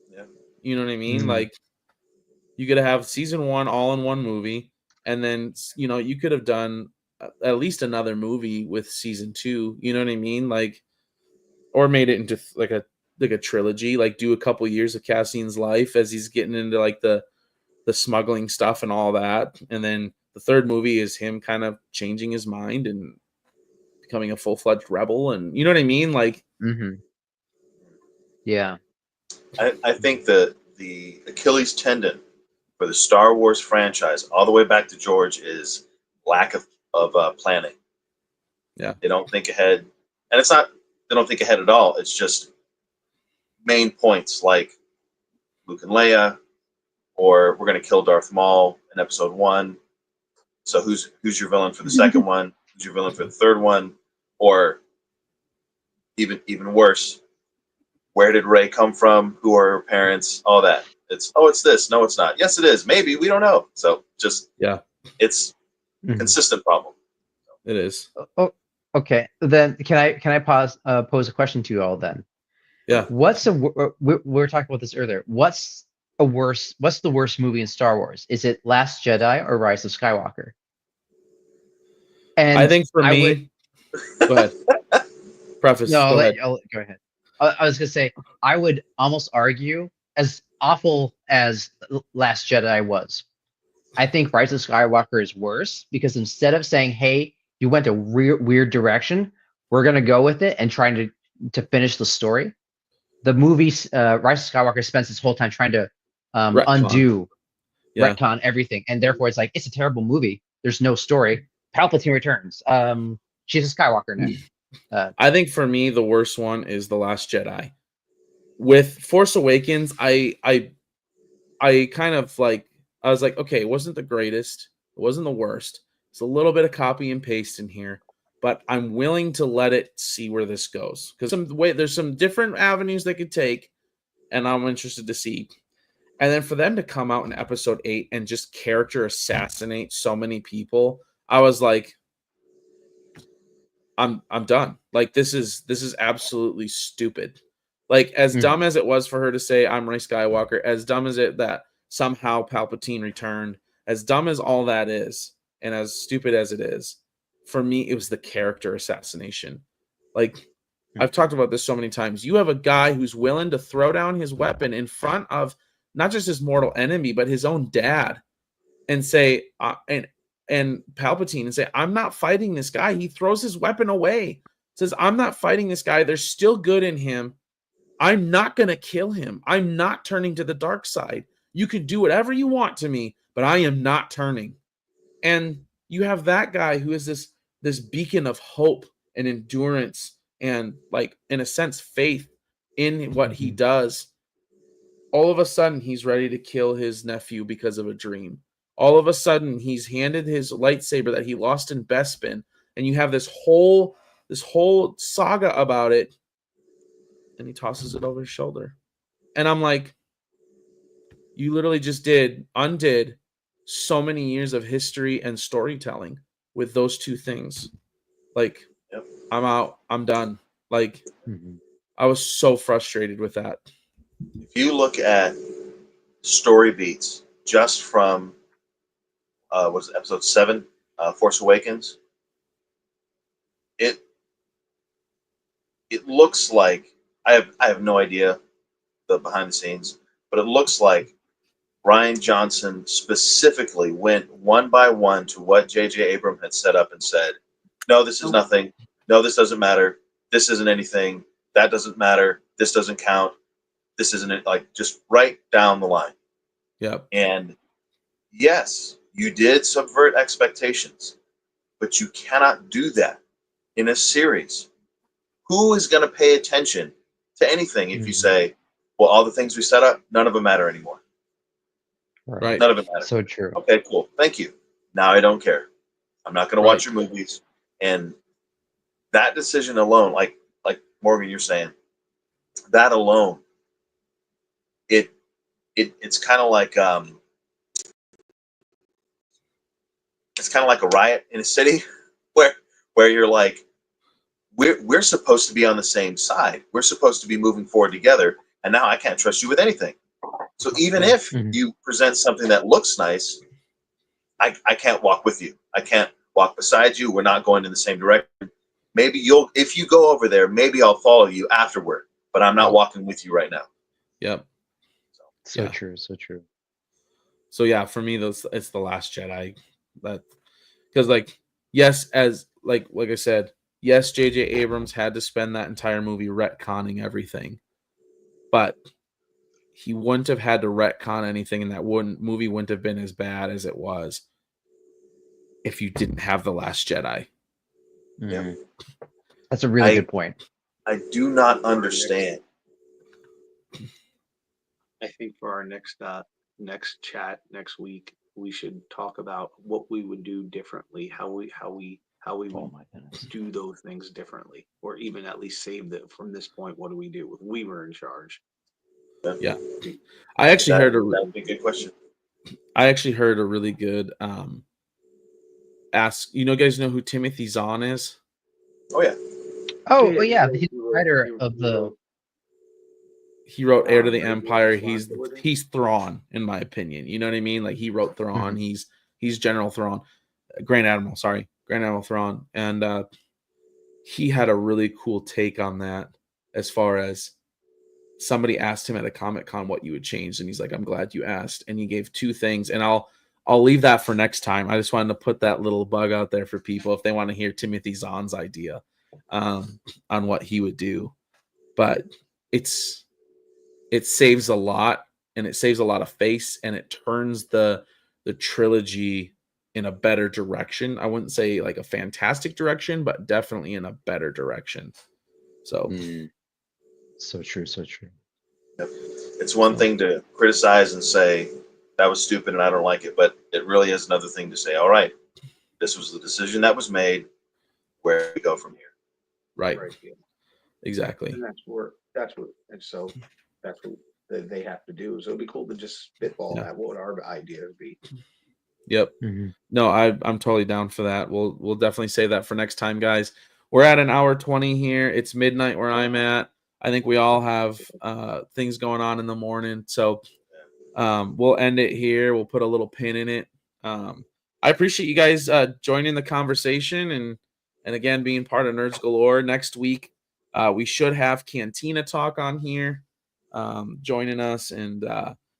Yeah. You know what I mean? Like, you could have season 1 all in 1 movie, and then you could have done at least another movie with season 2. You know what I mean? Like, or made it into like a trilogy. Like, do a couple years of Cassian's life as he's getting into like the smuggling stuff and all that, and then the 3rd movie is him kind of changing his mind and becoming a full-fledged rebel, and you know what I mean? Like, yeah. I think the Achilles tendon for the Star Wars franchise, all the way back to George, is lack of planning. Yeah. They don't think ahead, and it's not they don't think ahead at all. It's just main points like Luke and Leia, or we're going to kill Darth Maul in Episode 1. So who's your villain for the second one? Who's your villain for the third one? Or even worse, where did Rey come from? Who are her parents? All that. It's this. No, it's not. Yes, it is. Maybe we don't know. So just it's consistent problem. It is. Oh, okay. Then can I pose a question to you all then? Yeah. We were talking about this earlier. What's the worst movie in Star Wars? Is it Last Jedi or Rise of Skywalker? And I think for me, go ahead. Preface. No, go ahead. Go ahead. I was gonna say I would almost argue, as awful as Last Jedi was, I think Rise of Skywalker is worse because instead of saying, "Hey, you went a weird direction, we're gonna go with it and trying to finish the story," the movie Rise of Skywalker spends this whole time trying to retcon everything, and therefore it's like it's a terrible movie. There's no story. Palpatine returns. She's a Skywalker now. I think for me the worst one is The Last Jedi. With Force Awakens, I kind of like I was like, okay, it wasn't the greatest, it wasn't the worst. It's a little bit of copy and paste in here, but I'm willing to let it see where this goes because there's some different avenues they could take, and I'm interested to see. And then for them to come out in episode 8 and just character assassinate so many people, I was like, I'm done. Like this is absolutely stupid. Like as dumb as it was for her to say I'm Rey Skywalker, as dumb as it that somehow Palpatine returned, as dumb as all that is, and as stupid as it is, for me it was the character assassination. Like I've talked about this so many times. You have a guy who's willing to throw down his weapon in front of not just his mortal enemy, but his own dad, and say, and Palpatine, and say, I'm not fighting this guy. He throws his weapon away, says, I'm not fighting this guy. There's still good in him. I'm not going to kill him. I'm not turning to the dark side. You can do whatever you want to me, but I am not turning. And you have that guy who is this beacon of hope and endurance and, like, in a sense, faith in what he does. All of a sudden, he's ready to kill his nephew because of a dream. All of a sudden, he's handed his lightsaber that he lost in Bespin, and you have this whole saga about it, and he tosses it over his shoulder. And I'm like, you literally just undid so many years of history and storytelling with those two things. Like, I'm out. I'm done. Like, I was so frustrated with that. If you look at story beats just from was it episode 7, Force Awakens, it looks like I have no idea the behind the scenes, but it looks like Rian Johnson specifically went one by one to what J.J. Abrams had set up and said, no, this is nothing. No, this doesn't matter. This isn't anything. That doesn't matter. This doesn't count. This isn't it. Like, just right down the line. Yep. And yes, you did subvert expectations, but you cannot do that in a series. Who is going to pay attention to anything if you say, well, all the things we set up, none of them matter anymore? Right. None of it matters. So true. Okay, cool. Thank you. Now I don't care. I'm not going to watch your movies. And that decision alone, like Morgan, you're saying, that alone, it's kind of like a riot in a city where you're like, we're supposed to be on the same side. We're supposed to be moving forward together, and now I can't trust you with anything. So even if you present something that looks nice, I can't walk with you. I can't walk beside you. We're not going in the same direction. Maybe if you go over there, maybe I'll follow you afterward, but I'm not walking with you right now. Yep. So true. So true. So yeah, for me, it's The Last Jedi. That because yes, as like I said, yes, J.J. Abrams had to spend that entire movie retconning everything, but he wouldn't have had to retcon anything, and that movie wouldn't have been as bad as it was if you didn't have The Last Jedi. Yeah. That's a really good point. I do not understand. I think for our next chat next week, we should talk about what we would do differently, how we would do those things differently, or even at least save them from this point. What do we do if we were in charge? Yeah. I actually heard that would be a good question. I actually heard a really good ask. You guys know who Timothy Zahn is? Oh yeah. Oh yeah, he's the writer of the. He wrote Heir to the Empire. He's Thrawn, in my opinion. You know what I mean? Like, he wrote Thrawn. Mhm. He's General Thrawn, Grand Admiral Thrawn, and he had a really cool take on that. As far as somebody asked him at a Comic-Con what you would change, and he's like, "I'm glad you asked." And he gave 2 things, and I'll leave that for next time. I just wanted to put that little bug out there for people if they want to hear Timothy Zahn's idea on what he would do. But it saves a lot, and it saves a lot of face, and it turns the trilogy in a better direction. I wouldn't say like a fantastic direction, but definitely in a better direction. So So true. Yep. It's one thing to criticize and say that was stupid and I don't like it, but it really is another thing to say, all right, this was the decision that was made. Where do we go from here? Right. Yeah. Exactly. And that's what they have to do. So it'd be cool to just spitball that. What would our idea be? Yep. No, I'm totally down for that. We'll definitely save that for next time, guys. We're at an hour 20 here. It's midnight where I'm at. I think we all have things going on in the morning. So we'll end it here. We'll put a little pin in it. I appreciate you guys joining the conversation and again being part of Nerds Galore. Next week, we should have Cantina Talk on here joining us, and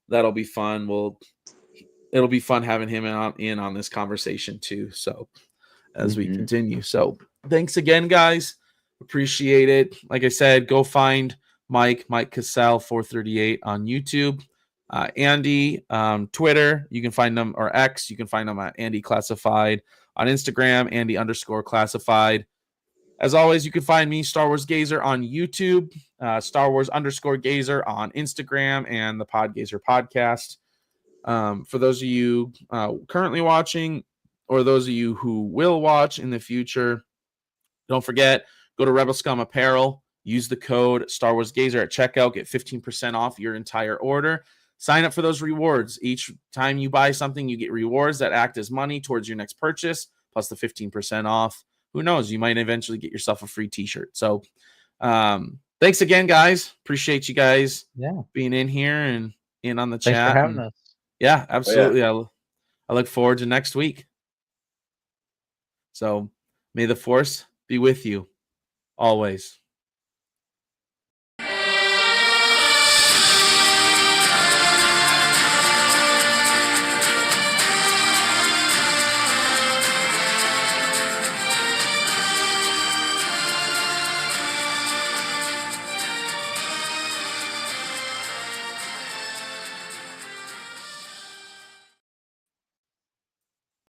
that'll be fun. It'll be fun having him in on this conversation too. So as we continue. So thanks again, guys. Appreciate it. Like I said, go find Mike Cassell 438 on YouTube. Andy, Twitter, you can find them, or X, you can find them at Andy Classified. On Instagram, Andy_Classified. As always, you can find me, Star Wars Gazer, on YouTube, Star Wars_Gazer on Instagram, and the Podgazer podcast. For those of you currently watching, or those of you who will watch in the future, don't forget, go to Rebel Scum Apparel, use the code Star Wars Gazer at checkout, get 15% off your entire order. Sign up for those rewards. Each time you buy something, you get rewards that act as money towards your next purchase, plus the 15% off. Who knows? You might eventually get yourself a free t-shirt. So thanks again, guys. Appreciate you guys being in here and in on the chat. Thanks for having us. Yeah, absolutely. I look forward to next week. So may the Force be with you always.